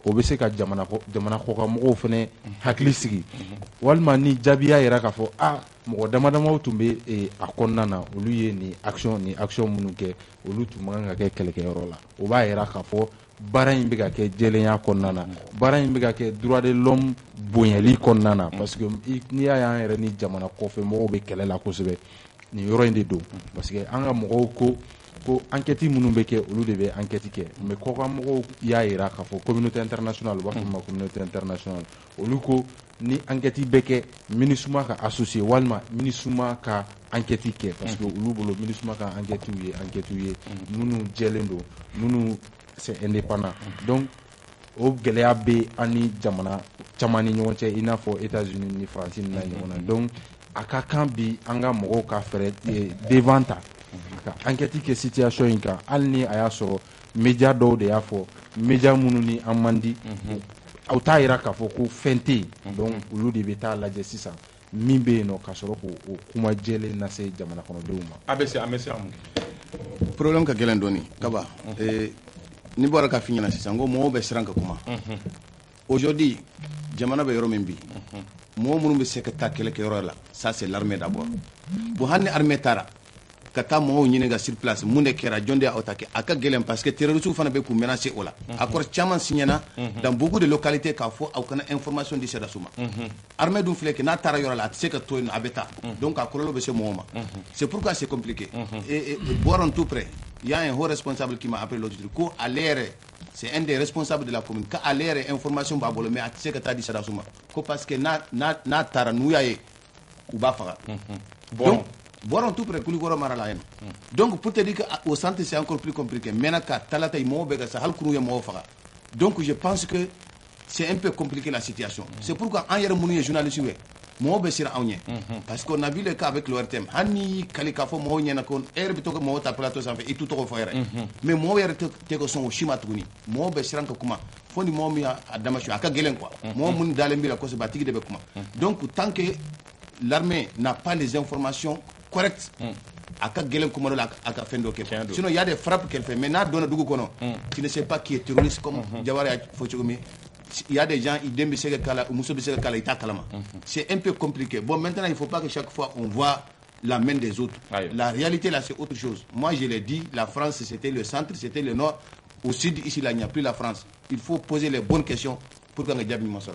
o bɛ se ka jamana kɔkan mɔgɔw fɛnɛ hakili sigi walima ni jaabi y'a jira k'a fɔ mɔgɔ damadamaw tun bɛ a kɔnɔna na olu ye nin action minnu kɛ olu tun man ka kɛ kɛlɛkɛyɔrɔ la o b'a jira k'a fɔ baara in bɛ ka kɛ jɛlenya kɔnɔna na baara in bɛ ka kɛ droit de l'homme bonyali kɔnɔna na parce que n'i y'a ye an yɛrɛ ni jamana kɔfɛ mɔgɔw bɛ kɛlɛ la kosɛbɛ nin yɔrɔ in de don parce que an ka mɔgɔw ko enquête minnu bɛ kɛ olu de bɛ enquête kɛ mais kɔkan mɔgɔw y'a jira k'a fɔ communauté internationale u b'a fɔ ma communauté internationale olu ko ni enquête bɛ kɛ MINUSMA ka associé walima MINUSMA ka enquête kɛ parce que olu bolo MINUSMA ka enquête ye minnu jɛlen don minnu c'est indépendant donc o gɛlɛya bɛ an ni jamana caman ni ɲɔgɔn cɛ i n'a fɔ États-Unis ni Faransi ni ɲɔgɔn na donc a ka kan bi an ka mɔgɔw ka fɛɛrɛ devant ta ka enquête kɛ situation in kan hali ni a y'a sɔrɔ média dɔw de y'a fɔ média minnu ni an man di aw t'a jira k'a fɔ ko fɛn tɛ yen donc olu de bɛ taa lajɛ sisan min bɛ yen nɔ ka sɔrɔ k'o kuma jɛlen lase jamana kɔnɔdenw ma. an bɛ se mun kɛ. problème ka gɛlɛn dɔɔni Kaba ni bɔra ka f'i ɲɛna sisan ko mɔgɔw bɛ siran ka kuma aujourd'hui jamana bɛ yɔrɔ min bi mɔgɔ minnu bɛ se ka taa kɛlɛkɛyɔrɔ la ça c'est l'armée d'abord bon hali ni armée taara ka taa mɔgɔw ɲini ka sur place mun de kɛra jɔn de y'a ta kɛ a ka gɛlɛn parce que terroristes fana bɛ k'u menacer o la accord caman signéna dans beaucoup de localités k'a fɔ aw kana information di sɛdasiw ma armée dun filɛ kɛ n'a taara yɔrɔ la a tɛ se ka to yen a bɛ taa donc a kɔlɔlɔ bɛ se mɔgɔw ma c'est pourquoi c'est compliqué et Boiron tout près il y a un haut responsable qui m'a appelé l'autre jour ko ale yɛrɛ c'est un des responsables de la commune ka ale yɛrɛ information b'a bolo mais a tɛ se ka taa di sɛdasiw ma ko parce que n'a taara n'u y'a ye u b'a faga donc Boiron tout près Kulikɔrɔ mara la yen donc pour te dire qu'au centre c'est encore plus compliqué maintenant ka talata i mɔgɔw bɛ ka sa hali kuru ye mɔgɔw faga donc je pense que c'est un peu compliqué la situation c'est pourquoi an yɛrɛ minnu ye journalistes ye mo be sira awñe parce qu'on a vu le cas avec l'ORTM hani kali ka fo mo ñena kon erbe to ko mo ta plateau sans fait et tout ko foyre mais mo yer te ko son shima tuguni mo be siran ko kuma foni mo mi a damashu aka gelen quoi mo mun dale mbila ko se batigi de be kuma donc tant que l'armée n'a pas les informations correctes aka gelen kuma do aka fendo ke sinon il y a des frappes qu'elle fait mais na dona dugu kono tu ne sais pas qui est terroriste comme Jawara fo chogumi. Il y a des gens, ils disent c'est un peu compliqué. Bon, maintenant, il ne faut pas que chaque fois on voit la main des autres. La réalité, là, c'est autre chose. Moi, je l'ai dit, la France, c'était le centre, c'était le nord. Au sud, ici, là, il n'y a plus la France. Il faut poser les bonnes questions pour qu'on ait bien mis ça.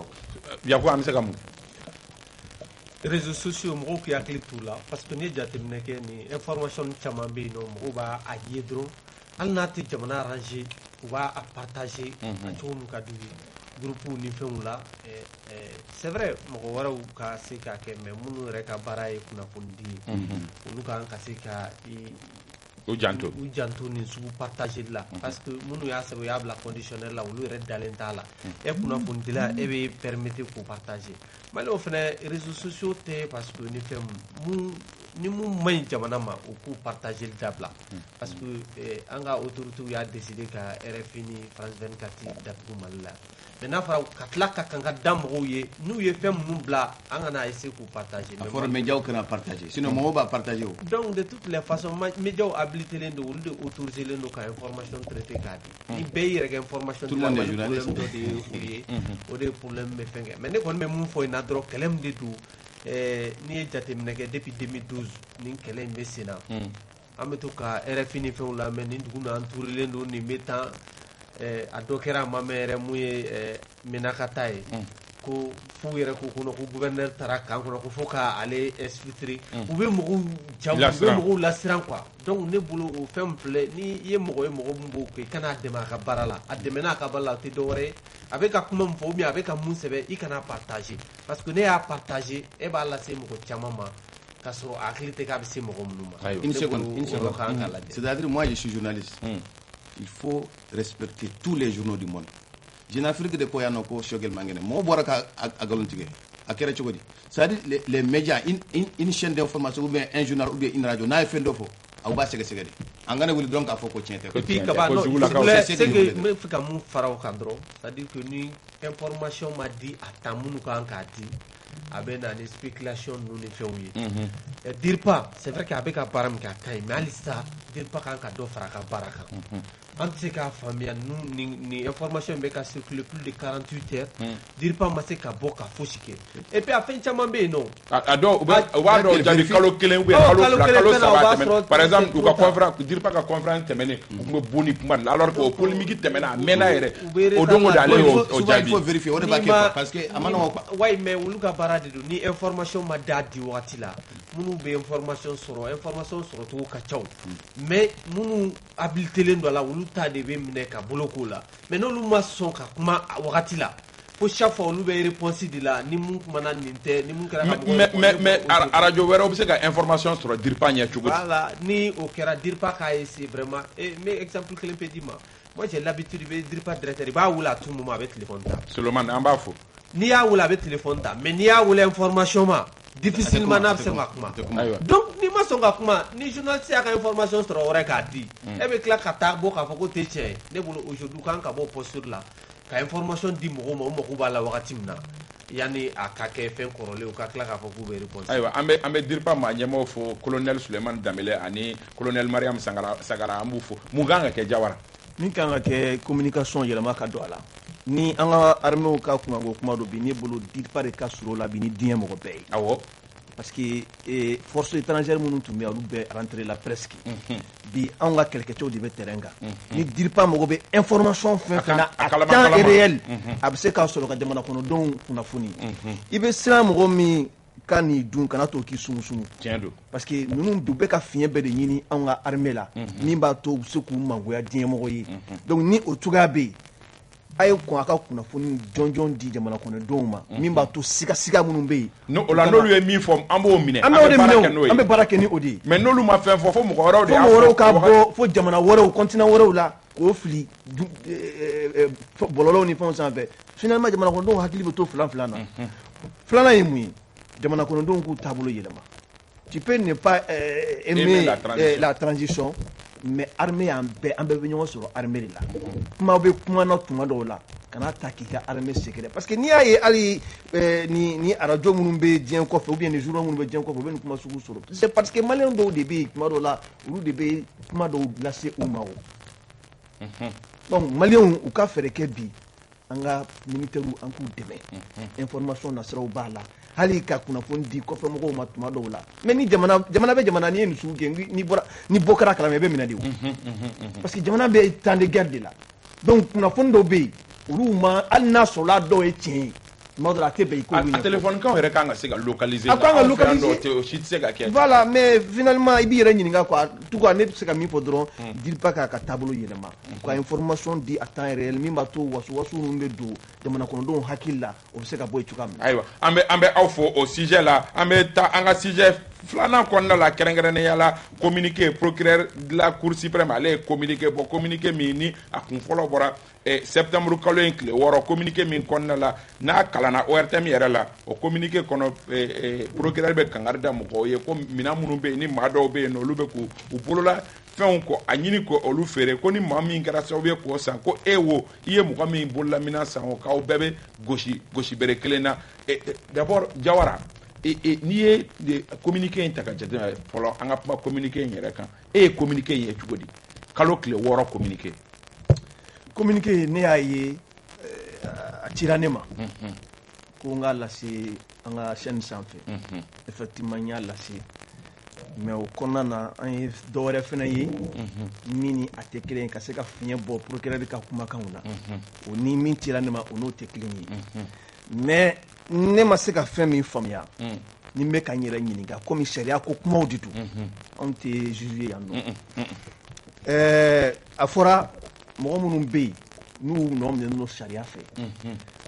Réseaux sociaux, je suis tout là. Parce que nous avons des informations qui sont arrangées, on va partager. Groupe ni fɛnw la c'est vrai mɔgɔ wɛrɛw ka se ka kɛ mais minnu yɛrɛ ka baara ye kunnafoni di olu kan ka se ka u janto ni sugu partager la parce que minnu y'a sɛbɛn u y'a bila conditionnel la olu yɛrɛ dalen t'a la kunnafoni dila e bɛ permettre k'o partager mais o fɛnɛ réseaux sociaux tɛ parce que ni fɛn ni mun man ɲi jamana ma o k'u partager dabila parce que an ka autorités y'a décidé ka RFI ni France 24 datugu Mali la mais n'a fɔra ka tila ka kan ka da mɔgɔw ye n'u ye fɛn minnu bila an kana essayer k'u partager a fɔra médiaw kana partager sinon mɔgɔw b'a partager o donc de toutes les façons médiaw habilitelen don olu de autorisélen don ka information traiter k'a di ni bɛɛ y'i yɛrɛ kɛ information tout le monde est journaliste problème dɔ de ye o ye o de ye problème bɛ fɛn kɛ mais ne kɔni bɛ mun fɔ in na dɔrɔn kɛlɛ min de don n'i ye jateminɛ kɛ depuis 2012 nin kɛlɛ in bɛ sen na an bɛ to ka RFI ni fɛnw lamɛn nin dugu n'an tuurilen don nin bɛ tan a dɔ kɛra a ma mɛn yɛrɛ mun ye Menakata ye ko f'u yɛrɛ ko kɔnɔ ko gouverneur taara kan kɔnɔ ko fo k'ale exfiltrer u bɛ mɔgɔw jaw u bɛ mɔgɔw lasiran quoi donc ne bolo o fɛn filɛ ni i ye mɔgɔ ye mɔgɔ min b'o kɛ i kana dɛmɛ a ka baara la a dɛmɛ n'a ka baara la o tɛ dɔwɛrɛ ye a bɛ ka kuma min fɔ ou bien a bɛ ka mun sɛbɛn i kana partager parce que ne y'a partager e b'a lase mɔgɔ caman ma k'a sɔrɔ a hakili tɛ k'a bɛ se mɔgɔ minnu ma une seconde c'est-à-dire moi je suis journaliste il faut respecter tous les journaux du monde. Jeune Afrique de Koyano ko Shogel Mangene. Mo bora ka agalontige. Akere chogodi. C'est-à-dire les médias, une chaîne d'information ou bien un journal ou bien une radio, na fait d'offre. Au bas c'est segedi. Angane wuli donc afo ko tiente. Et puis kabano, c'est que me fika mu farao kadro, c'est-à-dire que ni information m'a dit atamunu ka ankati. Abe na ni spéculation nous ne fait oui. Dire pas, c'est vrai qu'avec un param qui a caillé, mais Alissa, dire pas qu'un cadeau fera qu'un baraka. En tout cas, famille, nous, ni information qui a circulé plus de 48 heures, dire pas, mais c'est qu'un boka fauchique. Et puis, à fin de chamambé, non. Alors, par exemple, ou dire pas qu'un conférence terminée, ou boni pour alors que polémique terminée, menaire, au don d'aller au Jabi. Il faut vérifier, on ne va pas parce que, ouais, mais ou luka barade do ni information ma dadi wakati la munu be information soro to ka chaw mais munu habilité len do la ulu ta de be mine ka boloko la mais no lu ma son ka kuma wakati la pour chaque fois ulu be réponse de la ni mun kuma na ninte ni mun kara mais radio wera obse ka information soro dire pas nya chugo voilà ni o kera dire pas ka c'est vraiment mais exemple que l'impédiment moi j'ai l'habitude de dire pas directeur ba wula tout moment avec téléphone ta Solomon en bas fou ni y'a wula avec téléphone ta mais ni y'a wula information ma difficilement n'a se kuma donc ni ma son ka kuma ni journaliste a ka information sur ore ka di e be kla ka ta bo ka foko te che ne bolo aujourd'hui kan ka bo posture la ka information di mo ko ba la wakati mina yani a ka ke fen korole o ka kla ka foko be réponse aywa ambe dire pas ma nyemo fo colonel Suleiman Damele ani colonel Mariam Sagara ambu fo muganga ke Jawara min kan ka kɛ communication yɛlɛma ka don a la ni an ka armée ka kunkanko kuma dɔ bi ne bolo DIRPA de ka surun o la bi ni diɲɛ mɔgɔ bɛɛ ye awɔ parce que force étrangère minnu tun bɛ yen olu bɛɛ rentré la presque bi anw ka kɛlɛkɛcɛw de bɛ terrain kan ni DIRPA mago bɛ information fɛn fɛn na à temps réel a bɛ se k'a sɔrɔ ka jamana kɔnɔdenw kunnafoni i bɛ siran mɔgɔ min ka nin dun kana to k'i sungusungu tiɲɛ don parce que ninnu bɛ ka fiɲɛ bɛɛ de ɲini anw ka armée la min b'a to u bɛ se k'u mangoya diɲɛmɔgɔ ye donc ni o cogoya bɛ yen a ye kɔn a ka kunnafoni jɔnjɔn di jamana kɔnɔdenw ma min b'a to siga minnu bɛ yen o la n'olu ye min fɔ an b'o minɛ an bɛ baara kɛ ni o de ye mais n'olu ma fɛn fɔ fo mɔgɔ wɛrɛw de y'a fɔ fo mɔgɔ wɛrɛw ka bɔ fo jamana wɛrɛw continent wɛrɛw la k'o fili bɔlɔlɔw ni fɛnw sanfɛ finalement jamana kɔnɔdenw hakili bɛ to filan na filanan ye mun ye jamana kɔnɔdenw k'u taabolo yɛlɛma. Tu peux ne pas aimer la transition, mais armée an bɛɛ bɛ ɲɔgɔn sɔrɔ armée de la. Kuma bɛ kuma na tuma dɔw la kana ta k'i ka armée secret parce que n'i y'a ye hali ni arajo minnu bɛ diɲɛ kɔfɛ ou bien ni journaux minnu bɛ diɲɛ kɔfɛ u bɛ nin kuma sugu sɔrɔ c'est parce que maliyɛn dɔw de bɛ yen tuma dɔw la olu de bɛ kuma dɔw lase u ma o. Donc maliyɛnw u ka fɛɛrɛ kɛ bi an ka militaires an k'u dɛmɛ information nasiraw b'a la hali ka kunnafoni di kɔfɛ mɔgɔw ma tuma dɔw la mais ni jamana bɛ jamana n'i ye nin sugu kɛ ni bɔ kɛra kalama i bɛ minɛ de o parce que jamana bɛ temps de guerre de la donc kunnafoni dɔw bɛ yen olu ma hali n'a sɔrɔla dɔw ye tiɲɛ ye tuma dɔ la a tɛ bɛn i k'olu ɲɛfɔ a téléphone kan yɛrɛ kan ka se ka localiser a kan ka localiser o si tɛ se ka kɛ voilà mais finalement i b'i yɛrɛ ɲininka quoi tout cas ne bɛ se ka min fɔ dɔrɔn DIRPA k'a ka taabolo yɛlɛma ka information di à temps réel min b'a to waso ninnu bɛ don jamana kɔnɔdenw hakili la o bɛ se ka bɔ yen cogoya min na. ayiwa an bɛ aw fo o sujet la an bɛ taa an ka sujet filanan kɔnɔna la kɛrɛnkɛrɛnnenya la communiqué procureur de la cour suprême ale ye communiqué bɔ communiqué min ni a kun fɔlɔ bɔra septembre kalo in tile 6 communiqué min kɔnɔna la n'a kalanna ORTM yɛrɛ la o communiqué kɔnɔ procureur bɛ kangari da mɔgɔw ye ko minɛn minnu bɛ yen ni maa dɔw bɛ yen n'olu bɛ k'u bolola fɛnw kɔ a ɲini ko olu feere ko ni maa min kɛra sababu ye k'o san ko e wo i ye mɔgɔ min bolola minɛn san o k'aw bɛɛ bɛ gosi bere kelen na d'abord Jawara n'i ye communiqué in ta ka jateminɛ fɔlɔ an ka kuma communiqué in yɛrɛ kan e ye communiqué in ye cogo di kalo tile 6 communiqué. communiqué ne y'a ye a cira ne ma ko n k'a lase an ka chaîne sanfɛ effectivement n y'a lase mais o kɔnɔna na an ye dɔwɛrɛ fana ye min ni a tɛ kelen ye ka se ka fiɲɛ bɔ procureur ka kumakanw na o ni min cira ne ma o n'o tɛ kelen ye mais ne ma se ka fɛn min faamuya ni n bɛ ka n yɛrɛ ɲininka komi sariya ko kumaw de don anw tɛ juge ye yan nɔ a fɔra mɔgɔ minnu bɛ yen n'u nɔ minɛnen don sariya fɛ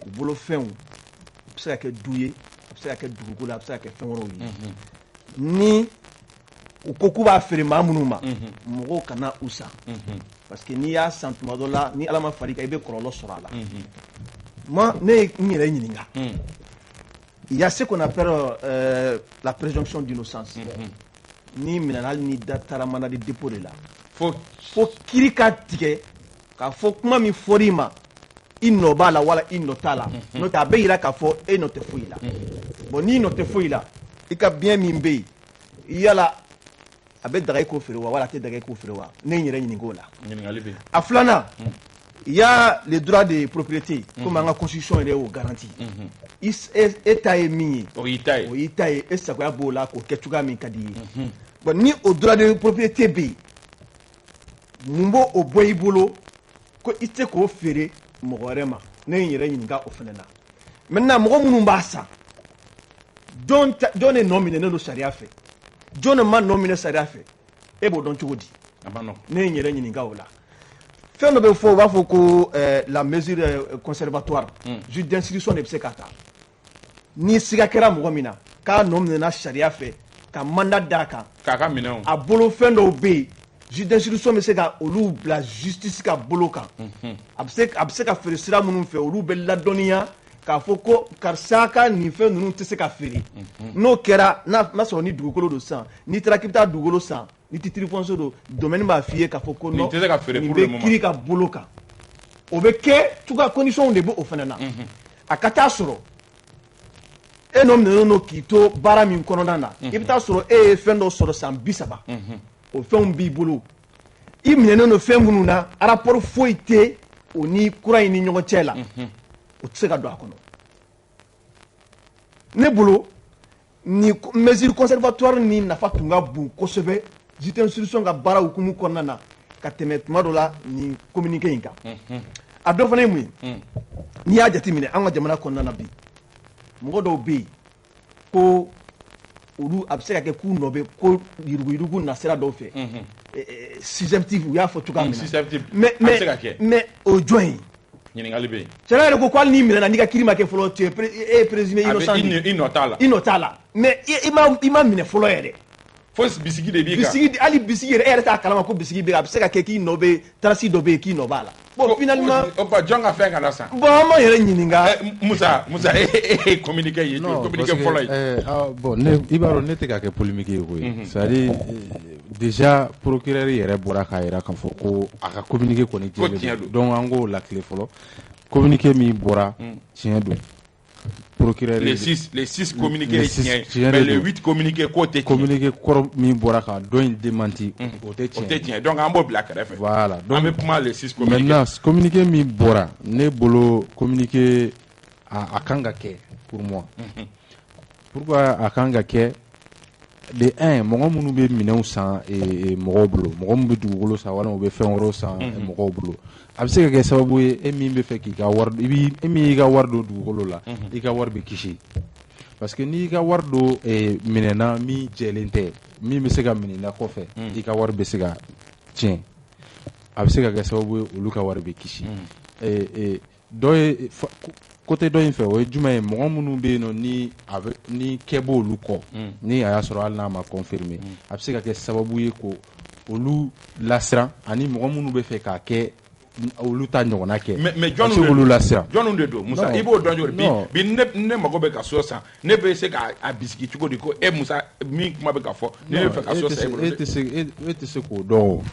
u bolo fɛnw a bɛ se ka kɛ du ye a bɛ se ka kɛ dugukolo a bɛ se ka kɛ fɛn wɛrɛw ye ni u ko k'u b'a feere maa minnu ma mɔgɔw kana u san parce que n'i y'a san tuma dɔ la ni ala ma far'i kan i bɛ kɔlɔlɔ sɔrɔ a la moi ne ye n yɛrɛ ɲininka il y a ce qu'on appelle la présomption d'innocence ni minɛna hali ni da taara mandat de dépôt de la fo kiiri ka tigɛ k'a fɔ kuma min fɔr'i ma i nɔ b'a la wala i nɔ t'a la n'o tɛ a bɛ yira k'a fɔ e nɔ tɛ foyi la bon n'i nɔ tɛ foyi la i ka bien min bɛ yen yala a bɛ daga i k'o feere wa wala a tɛ daga i k'o feere wa ne n yɛrɛ ɲininka o la a filanan il y a les droits de propriété comme an ka constitution yɛrɛ y'o garanti e ta ye min ye o y'i ta ye e sagoya b'o la k'o kɛ cogoya min ka di ye bon ni o droit de propriété bɛ yen mun b'o o bɔ i bolo ko i tɛ k'o feere mɔgɔ wɛrɛ ma ne ye n yɛrɛ ɲininka o fana na maintenant mɔgɔ minnu b'a san jɔn de nɔ minɛnen don sariya fɛ jɔn de ma nɔ minɛ sariya fɛ e b'o dɔn cogo di ne ye n yɛrɛ ɲininka o la fɛn dɔ bɛ fɔ u b'a fɔ ko la mesure conservatoire juge d'instruction de bɛ se ka ta ni siga kɛra mɔgɔ min na k'a nɔ minɛna sariya fɛ ka mandat d'a kan k'a ka minɛnw a bolo fɛn dɔw bɛ yen juge d'instruction bɛ se ka olu bila justice ka bolo kan a bɛ se ka feere sira minnu fɛ olu bɛ ladɔnniya k'a fɔ ko karisa ka nin fɛn ninnu tɛ se ka feere n'o kɛra n'a sɔrɔ ni dugukolo don san n'i taara k'i bɛ taa dugukolo san ni titre foncier don domaine b'a f'i ye k'a fɔ ko non nin bɛ kiiri ka bolo kan o bɛ kɛ cogoya condition de bɛ o fana na a ka taa sɔrɔ e nɔ minɛnen don k'i to baara min kɔnɔna na i bɛ taa sɔrɔ e ye fɛn dɔ sɔrɔ san 30 o fɛnw b'i bolo i minɛnen don fɛn minnu na rapport foyi tɛ o ni kura in ni ɲɔgɔn cɛ la o tɛ se ka don a kɔnɔ ne bolo ni mesure conservatoire ni nafa tun ka bon kosɛbɛ juge d'instruction ka baara hukumu kɔnɔna na ka tɛmɛ tuma dɔ la ni communiqué in kan a dɔ fana ye mun ye n'i y'a jateminɛ an ka jamana kɔnɔna na bi mɔgɔ dɔw bɛ yen ko olu a bɛ se ka kɛ k'u nɔ bɛ ko yuruguyurugu nasira dɔw fɛ susceptible u y'a fɔ cogoya min na mais o jɔn ye ɲininkali bɛ yen sariya yɛrɛ ko hali n'i minɛna n'i ka kiiri ma kɛ fɔlɔ tu es présumé innocent i nɔ t'a la i nɔ t'a la mais i ma minɛ fɔlɔ yɛrɛ fo bisigi de b'i kan hali bisigi yɛrɛ e yɛrɛ t'a kalama ko bisigi bɛ a bɛ se ka kɛ k'i nɔ bɛ tarasi dɔ bɛ yen k'i nɔ b'a la bon finalement John a fait un ça. Bon ma yɛrɛ ɲininka Musa communiquer yi communiquer fɔlɔ yi. Bon i b'a dɔn ne tɛ ka kɛ polémique ye koyi, c'est-à-dire déjà procureur yɛrɛ bɔra k'a yira k'a fɔ ko a ka communiqué kɔni jɛlen don, donc an k'o la tile fɔlɔ communiqué min bɔra tiɲɛ don. Les 6 communiqués mais les 8 communiqués côté communiqué kɔrɔ min bɔra ka dɔ in démenti o tɛ tiɲɛ. Donc an b'o bila kɛrɛfɛ. Voilà. Donc an bɛ kuma les 6 communiqués. Maintenant communiqué min bɔra ne bolo communiqué a kan ka kɛ pour moi. Pourquoi a kan ka kɛ de un mɔgɔ minnu bɛ minɛnw san mɔgɔw bolo, mɔgɔ minnu bɛ dugukolo san walima u bɛ fɛn wɛrɛw san mɔgɔw bolo, a bɛ se ka kɛ sababu ye e min bɛ fɛ k'i ka wari e min y'i ka wari don dugukolo la i ka wari bɛ kisi, parce que n'i ka wari don minɛna min jɛlen tɛ min bɛ se ka minɛ kɔfɛ i ka wari bɛ se ka tiɲɛ, a bɛ se ka kɛ sababu ye olu ka wari bɛ kisi. Dɔ ye côté dɔ in fɛ o ye jumɛn ye, mɔgɔ minnu bɛ yen nɔ ni kɛ b'olu kɔ ni a y'a sɔrɔ hali n'a ma confirmer a bɛ se ka kɛ sababu ye ko olu lasiran ani mɔgɔ minnu bɛ fɛ k'a kɛ olu ta ɲɔgɔnna kɛ mais jɔnnu lasiran jɔnnu de don Musa i b'o dɔn cogo di bi ne mago bɛ ka so san ne bɛ se ka bisigi cogo di ko Musa min kuma bɛ ka fɔ ne bɛ fɛ ka so san e tɛ se k'o dɔn o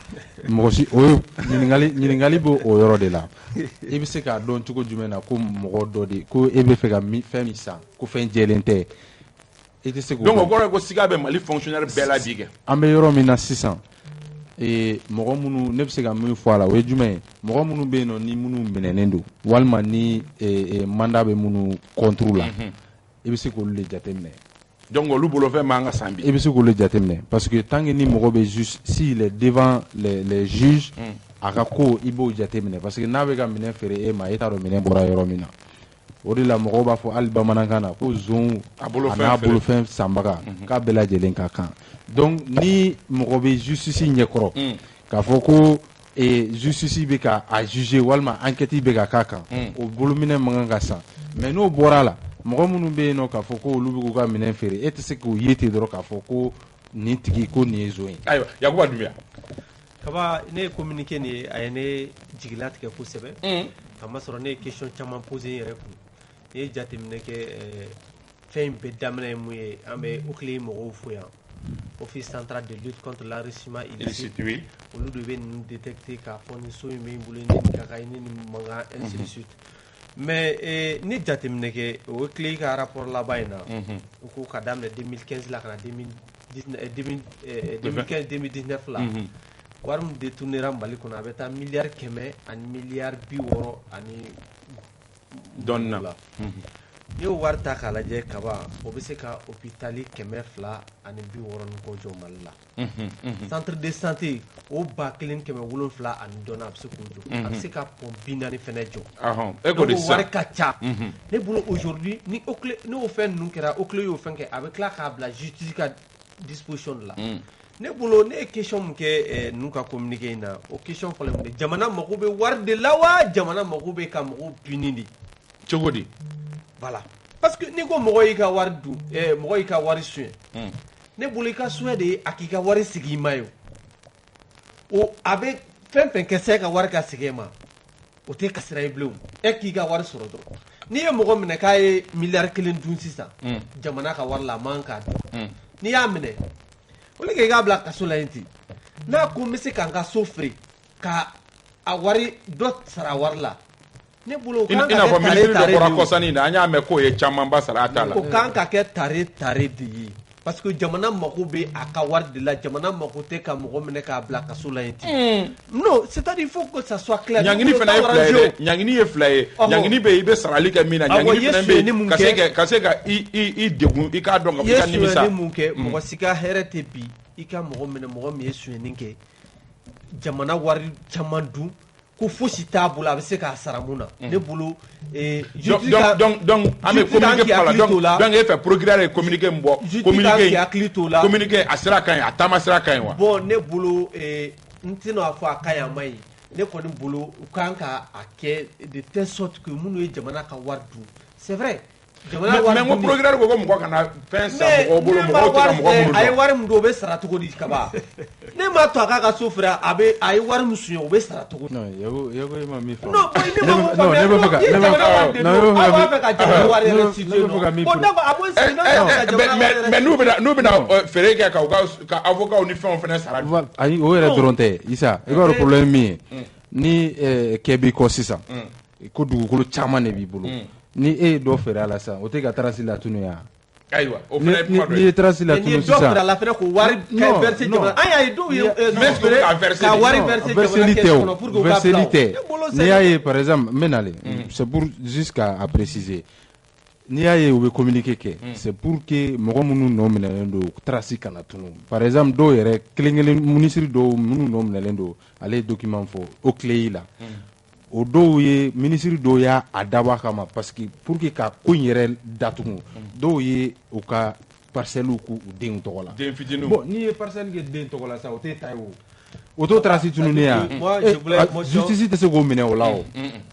mɔgɔ si o ye ɲininkali b'o o yɔrɔ de la i bɛ se k'a dɔn cogo jumɛn na ko mɔgɔ dɔ de ko e bɛ fɛ ka fɛn min san ko fɛn jɛlen tɛ i tɛ se k'o dɔn. Donc o kɔrɔ ye ko siga bɛ Mali fonctionnaire bɛɛ la bi kɛ. An bɛ yɔrɔ min na sisan mɔgɔ minnu ne bɛ se ka min fɔ a la o ye jumɛn ye, mɔgɔ minnu bɛ yen nɔ ni minnu minɛnen don walima ni mandat bɛ minnu contre la i bɛ se k'olu de jateminɛ. Donc olu bolofɛn man ka san bi. I bɛ se k'olu jateminɛ parce que tant que ni mɔgɔ bɛ juge s'il est devant les juges a ka ko i b'o jateminɛ parce que n'a bɛ ka minɛn feere e ma e t'a dɔn minɛn bɔra yɔrɔ min na. O de la mɔgɔw b'a fɔ hali bamanankan na ko zon a n'a bolofɛn sanbaga k'a bɛɛ lajɛlen ka kan. Donc ni mɔgɔ bɛ justice ɲɛkɔrɔ k'a fɔ ko justice bɛ ka a juger walima enquête bɛ ka k'a kan o bolominɛ man kan ka san, mais n'o bɔra la mɔgɔ minnu bɛ yen nɔ k'a fɔ ko olu bɛ k'u ka minɛn feere e tɛ se k'o ye ten dɔrɔn k'a fɔ ko nin tigi ko nin ye zon ye. Ayiwa Yakuba Dunbiya. Kaba ne ye communiqué nin a ye ne jigilatigɛ kosɛbɛ kamasɔrɔ ne ye question caman posé n yɛrɛ kun, ne ye jateminɛ kɛ fɛn in bɛɛ daminɛ ye mun ye an bɛ OCLEI mɔgɔw fo yan, Office central de lutte contre l'enrichissement illicite, olu de bɛ ninnu détecté k'a fɔ ni so in bɛ n bolo ni ka kan ni mankan ainsi de suite. Mais ne jateminɛ kɛ o OCLEI ka rapport laban in na u ko ka daminɛ 2015 la ka na 2015-2019 la wari min détournera Mali kɔnɔ a bɛ taa miliyari 100 ani miliyari 60 ani dɔɔnin na. N'i y'o wari ta k'a lajɛ kaba o bɛ se ka hôpitali 200 ani 60 kɔ jɔ Mali la. Centre de santé o 1700 ani dɔɔnin a bɛ se k'o jɔ, a bɛ se ka pont 40 fɛnɛ jɔ. E ko de sisan wari ka ca. Ne bolo aujourd'hui ni o fɛn ninnu kɛra OCLEI y'o fɛn kɛ a bɛ tila k'a bila justice ka disposition de la. Ne bolo ne ye question mun kɛ ninnu ka communiqué in na o question fɔlɔ mun ye jamana mago bɛ wari de la wa jamana mago bɛ ka mɔgɔw puni de. Cogo di. Voilà. Parce que ni ko mɔgɔ y'i ka wari dun mɔgɔ y'i ka wari suɲɛ ne bolo i ka suɲɛ de ye a k'i ka wari sigi i ma ye o a bɛ fɛn fɛn kɛ se ka wari ka segin e ma o tɛ kasira i bilen e k'i ka wari sɔrɔ dɔrɔn n'i ye mɔgɔ minɛ k'a ye miliyari 1 dun sisan jamana ka wari la a man k'a dun n'i y'a minɛ o de kɛ i k'a bila kaso la yen ten n'a ko n bɛ se ka n ka so feere ka a wari dɔ sara wari la. Ne bolo kan ka kɛ tare tare de ye. An y'a mɛn k'o ye camanba sara a ta la. O kan ka kɛ tare tare de ye parce que jamana mago bɛ a ka wari de la, jamana mago tɛ ka mɔgɔ minɛ k'a bila kaso la yen ten. Non, c'est-à-dire il faut que ça soit clair. Ɲangini fana ye fila ye dɛ, ɲangini ye fila ye. Ɲangini bɛ yen i bɛ sarali kɛ min na, ɲangini fana bɛ yen ka se ka i degun i k'a dɔn ka fɔ i ka nimisa. I ye sonyɛli mun kɛ mɔgɔ si ka hɛrɛ tɛ bi i ka mɔgɔ minɛ mɔgɔ min ye sonyɛli kɛ jamana wari caman dun. Ko fosi t'a bolo a bɛ se k'a sara mun na ne bolo donc an bɛ communiqué fɔ la donc e fɛ procureur ye communiqué min bɔ communiqué a sira ka ɲi a taama sira ka ɲi wa. Bon ne bolo n tɛna fɔ a ka ɲi a ma ɲi ne kɔni bolo u kan ka a kɛ de telle sorte que minnu ye jamana ka wari dun c'est vrai mais ngo procureur ko mɔgɔ kana fɛn san mɔgɔ bolo mɔgɔ tɛ ka mɔgɔ bolo a ye wari min don o bɛ sara cogo di kaba ne m'a to a k'a ka so feere a ye wari min suɲɛ o bɛ sara cogo di. non yago ma min fɔ. non ne b'a fɔ ka aw b'a fɛ ka jamana wari yɛrɛ situé non bon d'accord a b'o sigi mais n'u bɛna feere kɛ ka avocat ni fɛnw fɛnɛ sara. ayi o yɛrɛ dɔrɔn tɛ Isa i b'a dɔn problème min ye ni kɛ b'i kɔ sisan ko dugukolo caman de b'i bolo. ni e dɔ feere a la sisan o tɛ ka trace la tunu ya. ayiwa o fɛnɛ kuma dɔ ye. ni ye trace la tunu sisan. ni dɔ feere a la fɛnɛ ko wari ka verser jamana an y'a ye dɔw ye ka wari verser jamana caisse kɔnɔ pour que o ka bila o. n'i y'a ye par exemple n bɛ nalen c'est pour juste k'a préciser n'i y'a ye u bɛ communiqué kɛ c'est pour que mɔgɔ minnu nɔ minɛlen don trace kana tunu par exemple dɔw yɛrɛ kelen ministre dɔw minnu nɔ minɛlen don ale ye document fɔ o clé la. o dɔw ye ministre dɔw y'a dabɔ a kama parce que pour que ka ko in yɛrɛ datugu dɔw ye u ka parcelle k'u denw tɔgɔ la. den fitininw. bon n'i ye parcelle kɛ den tɔgɔ la sa o t'e ta ye o. o t'o trace tununi ya. justice tɛ se k'o minɛ o la o.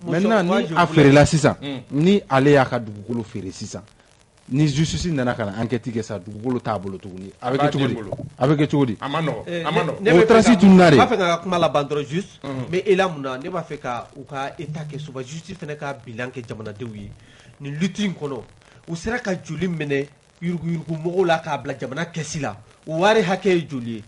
maintenant ni a feerela sisan ni ale y'a ka dugukolo feere sisan ni justice nana ka na enquête kɛ sa dugukolo t'a bolo tuguni a bɛ kɛ cogo di. a bɛ kɛ cogo di. a ma nɔgɔn. o trace tununa de. n b'a fɛ ka kuma laban dɔrɔn juste mais e la mun na ne b'a fɛ ka u ka état kɛ soba justice fɛnɛ ka bilan kɛ jamanadenw ye nin lutte in kɔnɔ u sera ka joli minɛ yuruguyurugu mɔgɔw la k'a bila jamana kɛsi la o wari hakɛ ye joli ye.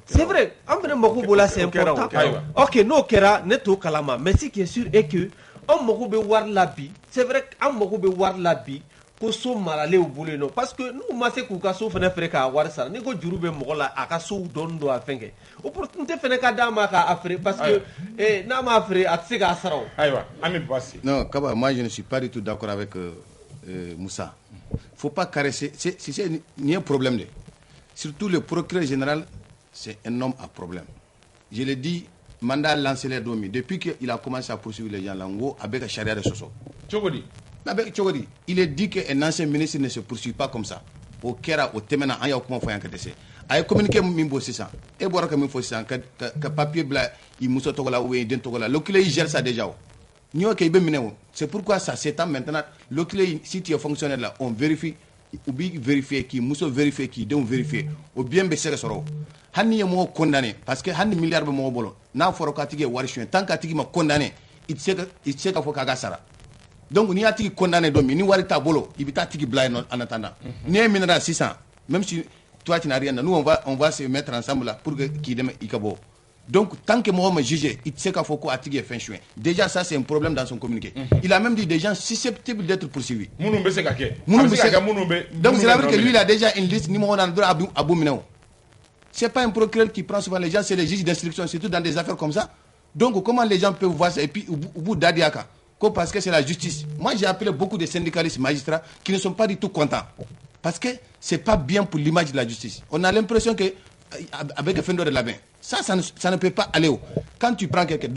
c'est vrai an fɛnɛ mako b'o la c'est important. ok n'o kɛra ne t'o kalama mais ce qui est sûr est que an mako bɛ wari la bi c'est vrai an mako bɛ wari la bi ko so maralen u bolo yen nɔ parce que n'u ma se k'u ka so fɛnɛ feere k'a wari sara ni ko juru bɛ mɔgɔ la a ka sow dɔɔni don a fɛn kɛ opportunité fɛnɛ ka d'a ma k'a feere parce que n'a m'a feere a tɛ se k'a sara o. ayiwa an bɛ passer. non Kaba, moi je ne suis pas du tout d'accord avec Moussa. Faut pas caresser c'est ni un problème de surtout le procureur général c'est un homme à problème. Je le dis mandat lancé les domi depuis qu'il a commencé à poursuivre les gens là ngo avec charia de soso. Chogodi. Il est dit qu'un ancien ministre ne se poursuit pas comme ça. Au Kera, au Temena, il y a comment faire un KTC. A communiqué Mimbo 600. Et voir que Mimbo 600, que papier blanc, il mousse Togola ou il Togola. L'occulé, il gère ça déjà. C'est pourquoi ça s'étend maintenant. L'occulé, si tu es fonctionnaire là, on vérifie, ou bien vérifier qui, mousse vérifier qui, donc vérifier. Ou bien baisser le soro. Hani est moins condamné, parce que Hani milliard de mon bolo. N'a pas de Warishun. Tant qu'à m'a condamné, il sait qu'il faut qu'Agasara. Donc, ni a tigi condamné domi, ni wari ta bolo, il va tigi blind en attendant. Ni un minera 600, même si toi tu n'as rien, nous on va se mettre ensemble là pour que qui deme ikabo. Donc, tant que moi me juge, il sait qu'il faut qu'on tigi fin chouin. Déjà, ça c'est un problème dans son communiqué. Il a même dit des gens susceptibles d'être poursuivis. Donc, c'est vrai que lui il a déjà une liste numéro dans Abou Mineo. C'est pas un procureur qui prend souvent les gens, c'est les juges d'instruction, surtout dans des affaires comme ça. Donc, comment les gens peuvent voir ça et puis au bout d'Adiaka parce que c'est la justice. Moi, j'ai appelé beaucoup de syndicalistes magistrats qui ne sont pas du tout contents. Parce que ce n'est pas bien pour l'image de la justice. On a l'impression que, avec le fin de la main, ça ne peut pas aller haut. Quand tu prends quelqu'un,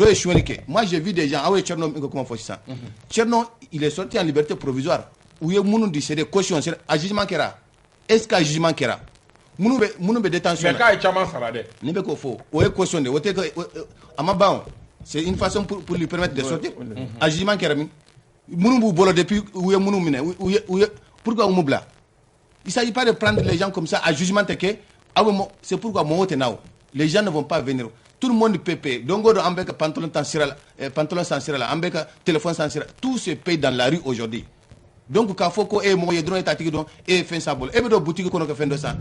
moi j'ai vu des gens, ah oui, Tcherno, comment faut ça Tcherno, il est sorti en liberté provisoire. Où il y a des c'est des cautions, c'est un jugement qui est. Est-ce qu'un jugement qui est là Mounou be détention. Mais quand il y a un salade. N'y a pas de faux. Où est caution de Amabao. C'est une façon pour lui permettre de sortir. Agissement Kerami. Mounou Bolo depuis où est Mounou Mine. Pourquoi Oumoubla? Il ne s'agit pas de prendre les gens comme ça à jugement teke. C'est pourquoi Mohotenao. Les gens ne vont pas venir. Tout le monde peut payer. Donc, Ambeka pantalon sans cira, Ambeka téléphone sans cira. Tout se paye dans la rue aujourd'hui. Donc, quand faut que moyen drone tactique donc et fin sabol. Et bien, boutique qu'on a fait de ça.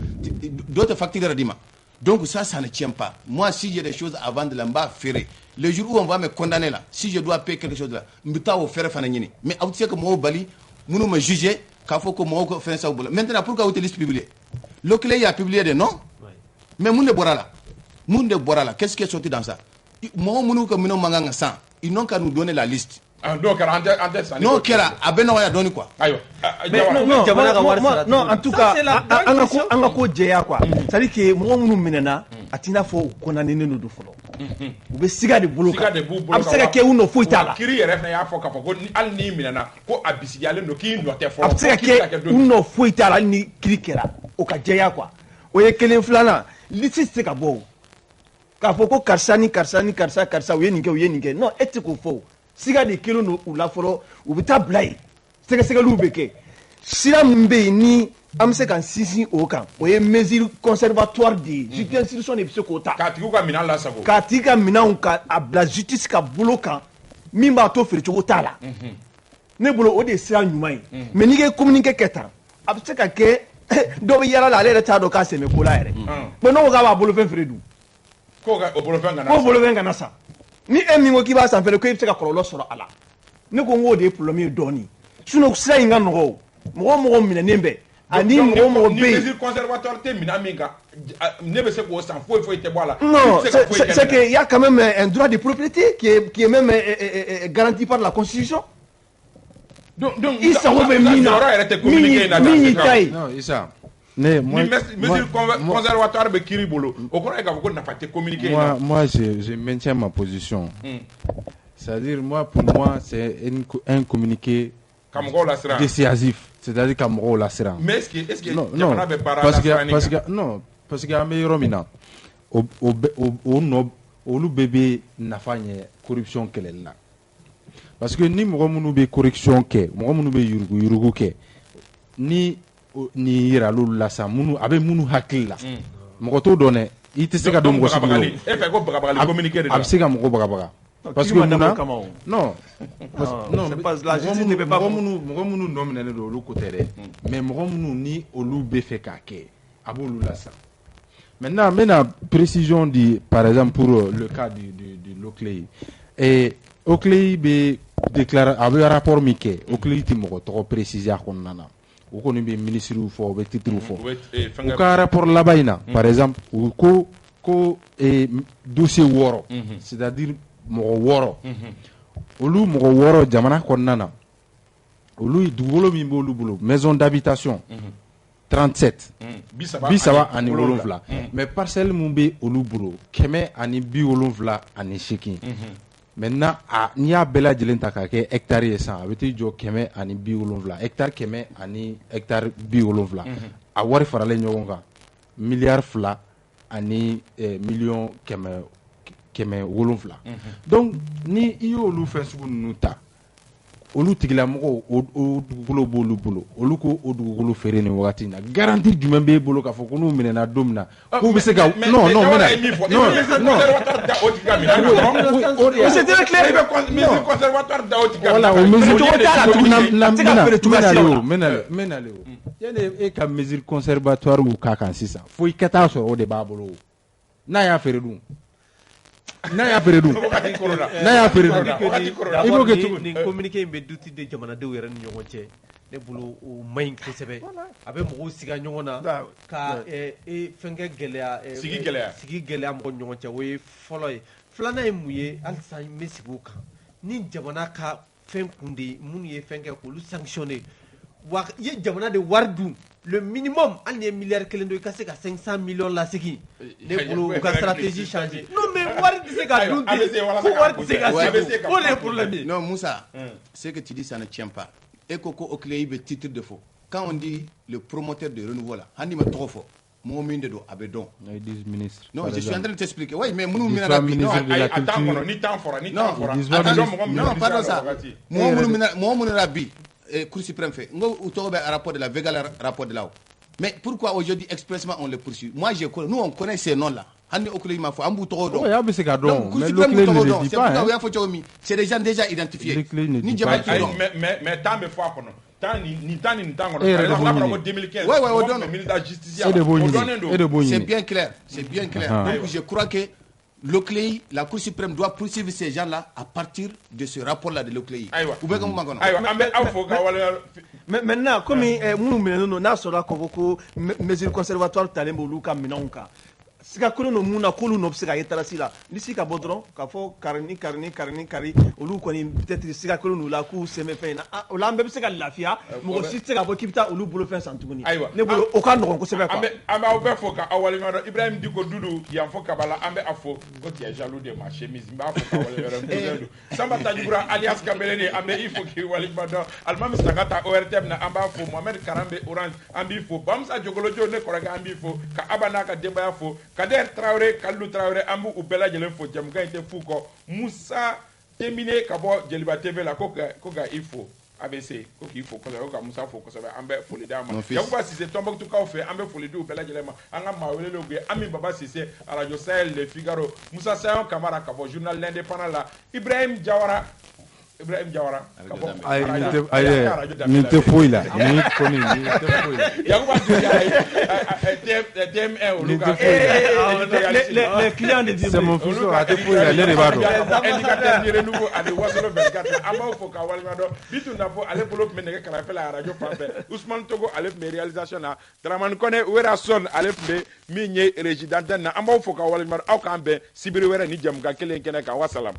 D'autres factures radima. Donc ça ne tient pas. Moi, si j'ai des choses à vendre là-bas, ferré. Le jour où on va me condamner là, si je dois payer quelque chose là, je vais faire fananini. Mais vous savez que moi, Bali, nous me juger, qu'il faut que moi, je fasse ça. Maintenant, pourquoi vous avez publié? Le clé a publié des noms. Mais Moun de Borala, qu'est-ce qui est sorti dans ça? Moi, ils n'ont qu'à nous donner la liste. Donc, non, Kera, Abenoya donne quoi? Non, en tout cas, on a quoi Djea quoi. C'est-à-dire que moi, nous menons, à Tina Fo, qu'on a né nous de folo. Vous êtes siga de boulot. Absega ke uno fuitala. Kiri refa ya foka ko al ni minana ko abisiale no ki no te fo. Absega ke uno fuitala ni kirikera. O ka Djea quoi. O ye kelen flana, lisi se ka bo. Ka foko karsani karsa o ye ninke. Non, etiko fo. Siga de kilo no ou la folo ou bita blay. Sega lu beke. sira min bɛ yen ni an bɛ se ka sinsin o kan o ye mesure conservatoire de ye justice institution de bɛ se k'o ta k'a tigi ka minɛn lasago k'a tigi ka minɛnw ka a bila justice ka bolo kan min b'a to feerecogo t'a la ne bolo o de ye sira ɲuman ye mais n'i ye communiqué kɛ tan a bɛ se ka kɛ dɔw bɛ yala la ale yɛrɛ t'a dɔn k'a sɛmɛ ko la yɛrɛ bon n'o ko k'a b'a bolofɛn feere dun k'o bolofɛn kana sa ni e min ko k'i b'a san fɛnɛ ko i bɛ se ka kɔlɔlɔ sɔrɔ a la ne ko n k'o de ye problème ye dɔɔni sinon sira in ka nɔgɔ o mɔgɔ minɛnen bɛ ani mɔgɔ bɛ yen ni mesure conservatoire tɛ minɛn min kan ne bɛ se k'o san foyi tɛ bɔ a la non c'est que il y a quand même un droit de propriété qui est même garanti par la constitution donc i sago bɛ min na min y'i ta ye non Issa ni mesure conservatoire bɛ kiiri bolo o kɔrɔ ye k'a fɔ ko nafa tɛ communiqué in na. Moi je maintiens ma position. C'est-à-dire pour moi c'est un communiqué dissuasif, c'est-à-dire ka mɔgɔw lasiran. Mais est-ce que jamana bɛ baara lasiran parce que an bɛ yɔrɔ min na olu bɛɛ bɛ nafa ɲɛ corruption kɛlɛli la. Parce que ni mɔgɔ minnu bɛ corruption kɛ mɔgɔ minnu bɛ yurugu kɛ ni yira l'olu la sa a bɛ minnu hakili la mɔgɔ t'o dɔn dɛ i tɛ se ka don mɔgɔ si bolo e fɛ ko bagabagali communiqué de la a bɛ se ka mɔgɔ bagabaga parce que mun na non mɔgɔ minnu nɔ minɛlen don olu ko tɛ dɛ mais mɔgɔ minnu ni olu bɛ fɛ k'a kɛ a b'olu la sa maintenant n bɛna précision di par exemple pour le cas de l'Oclei Oclei bɛ déclarer a bɛ rapport min kɛ Oclei tɛ mɔgɔ tɔgɔ préciser a kɔnɔna na u kɔni bɛ ministres fɔ u bɛ titres fɔ u ka rapport laban in na par exemple u ko dossier 6 c'est-à-dire mɔgɔ 6 olu mɔgɔ 6 jamana kɔnɔna na olu dugukolo min b'olu bolo maison d'habitation 37 37 ani 7 mais parcelle mun bɛ olu bolo 178 maintenant n'i y'a bɛɛ lajɛlen ta k'a kɛ hectare ye san a bɛ t'i jɔ 170 hectare 100 ani hectare 70 a wari faralen ɲɔgɔn kan miliyari 2 ani miliyɔn 700 donc ni i y'olu fɛn sugu ninnu ta olu tigilamɔgɔw o dugukolo b'olu bolo olu ko o dugukolo feere nin wagati in na garantie jumɛn b'e bolo k'a fɔ ko n'u minɛna don min na k'u bɛ se ka non c'était clair conservatoire da o tigi voilà o mesure yani e ka mesure conservatoire k'a kan sisan fo i ka taa sɔrɔ o de b'a bolo n'a y'a feere dun n'a y'a feere dun il faut que nin communiqué in bɛ duti de jamanadenw yɛrɛ ni ɲɔgɔn cɛ ne bolo o man ɲi kosɛbɛ a bɛ mɔgɔw siga ɲɔgɔn na ka fɛnkɛ gɛlɛya sigi gɛlɛya mɔgɔ ɲɔgɔn cɛ o ye fɔlɔ ye filanan ye mun ye halisa n bɛ sigi o kan ni jamana ka fɛn kun de minnu ye fɛn kɛ k'olu sanctionner wa i ye jamana de wari dun le minimum hali ni ye miliyari 1 don i ka se ka 500 millions lasegin ne bolo u ka stratégie changer non mais wari tɛ se ka dun ten ko wari tɛ se ka segi o de ye problème ye. Non Moussa, ce que tu dis ça ne tient pas. Et Koko Oclei be titre de faux. Quand on dit le promoteur de renouveau là, handi ma trop fort. Mon mine de abedon. Ils disent ministre. Non, je suis en train de t'expliquer. Oui, mais nous ministre de la culture. Non, pardon ça. Moi mon rabi Cour suprême fait. Ngo utobe rapport de la Vega rapport de là. Mais pourquoi aujourd'hui expressement on le poursuit? Moi nous on connaît ces noms là. Handi Oclei ma fo ambu toro don. Oui, ambu se ka don. Mais l'Oclei ne le dit pas. C'est des gens déjà identifiés. Ni jamais mais tant me fois kono. Ni tant kono. En 2015. Ouais, on donne. C'est bien clair. Donc je crois que l'Oclei, la Cour suprême doit poursuivre ces gens-là à partir de ce rapport-là de l'Oclei. Maintenant, comme nous n'a sera convoqué mesure conservatoire talembo luka minonka. Sika kono no muna kolu no sika yetarasi la ni sika bodron ka fo karni olu koni peut-être sika kono no la ku seme fena o la mbe sika lafia mo si sika bo kipita olu bolo fen santuguni ne bolo o ka no ko sebe quoi ambe o fo ka awali ngado Ibrahim Diko Dudu yam fo kabala ambe afo ko ti jaloux de ma chemise mba fo ka awali ngado Samba Tajibura alias Kabeleni ambe il faut ki wali ngado almami sagata ORTM na amba fo Mohamed Karambe Orange ambi fo Bamsa Jogolojo ne koraga ambi fo ka abana ka debaya fo Kader Traoré, Kalou Traoré, Ambou ou Bella Jelen Fo, Djamouka était fou, Moussa Temine, Kabo, Djeliba TV, la Koga, il faut. ABC ko k'i fo kosɛbɛ ko ka Musa fo kosɛbɛ an bɛ foli d'a ma Mon fils. Yakuba Sise Tombouctou-kaw fɛ an bɛ foli di u bɛɛ lajɛlen ma an ka maa welelenw ye Ami Baba Sise Radio Sahel Le Figaro Musa Sayon Kamara ka bɔ journal L'Indépendant la Ibrahim Diawara ka bɔ nin tɛ foyi la nin kɔni nin tɛ foyi la Yakuba TM1 olu ka les clients de c'est mon fils a tɛ foyi la ale de b'a dɔn indicateur Yɛrɛ Nugu ani Wasolo 24 an b'aw fo k'a waleɲumandɔn Bitu Nafo ale bolo tun bɛ nɛgɛ kɛrɛfɛ la radio fan fɛ Ousmane Togo ale tun bɛ réalisation na Dramane Kone Werason ale tun bɛ min ye régie d'antenne na an b'aw fo k'a waleɲumandɔn aw k'an bɛn sibiri wɛrɛ ni jamukan kelen kɛnɛ kan wa salam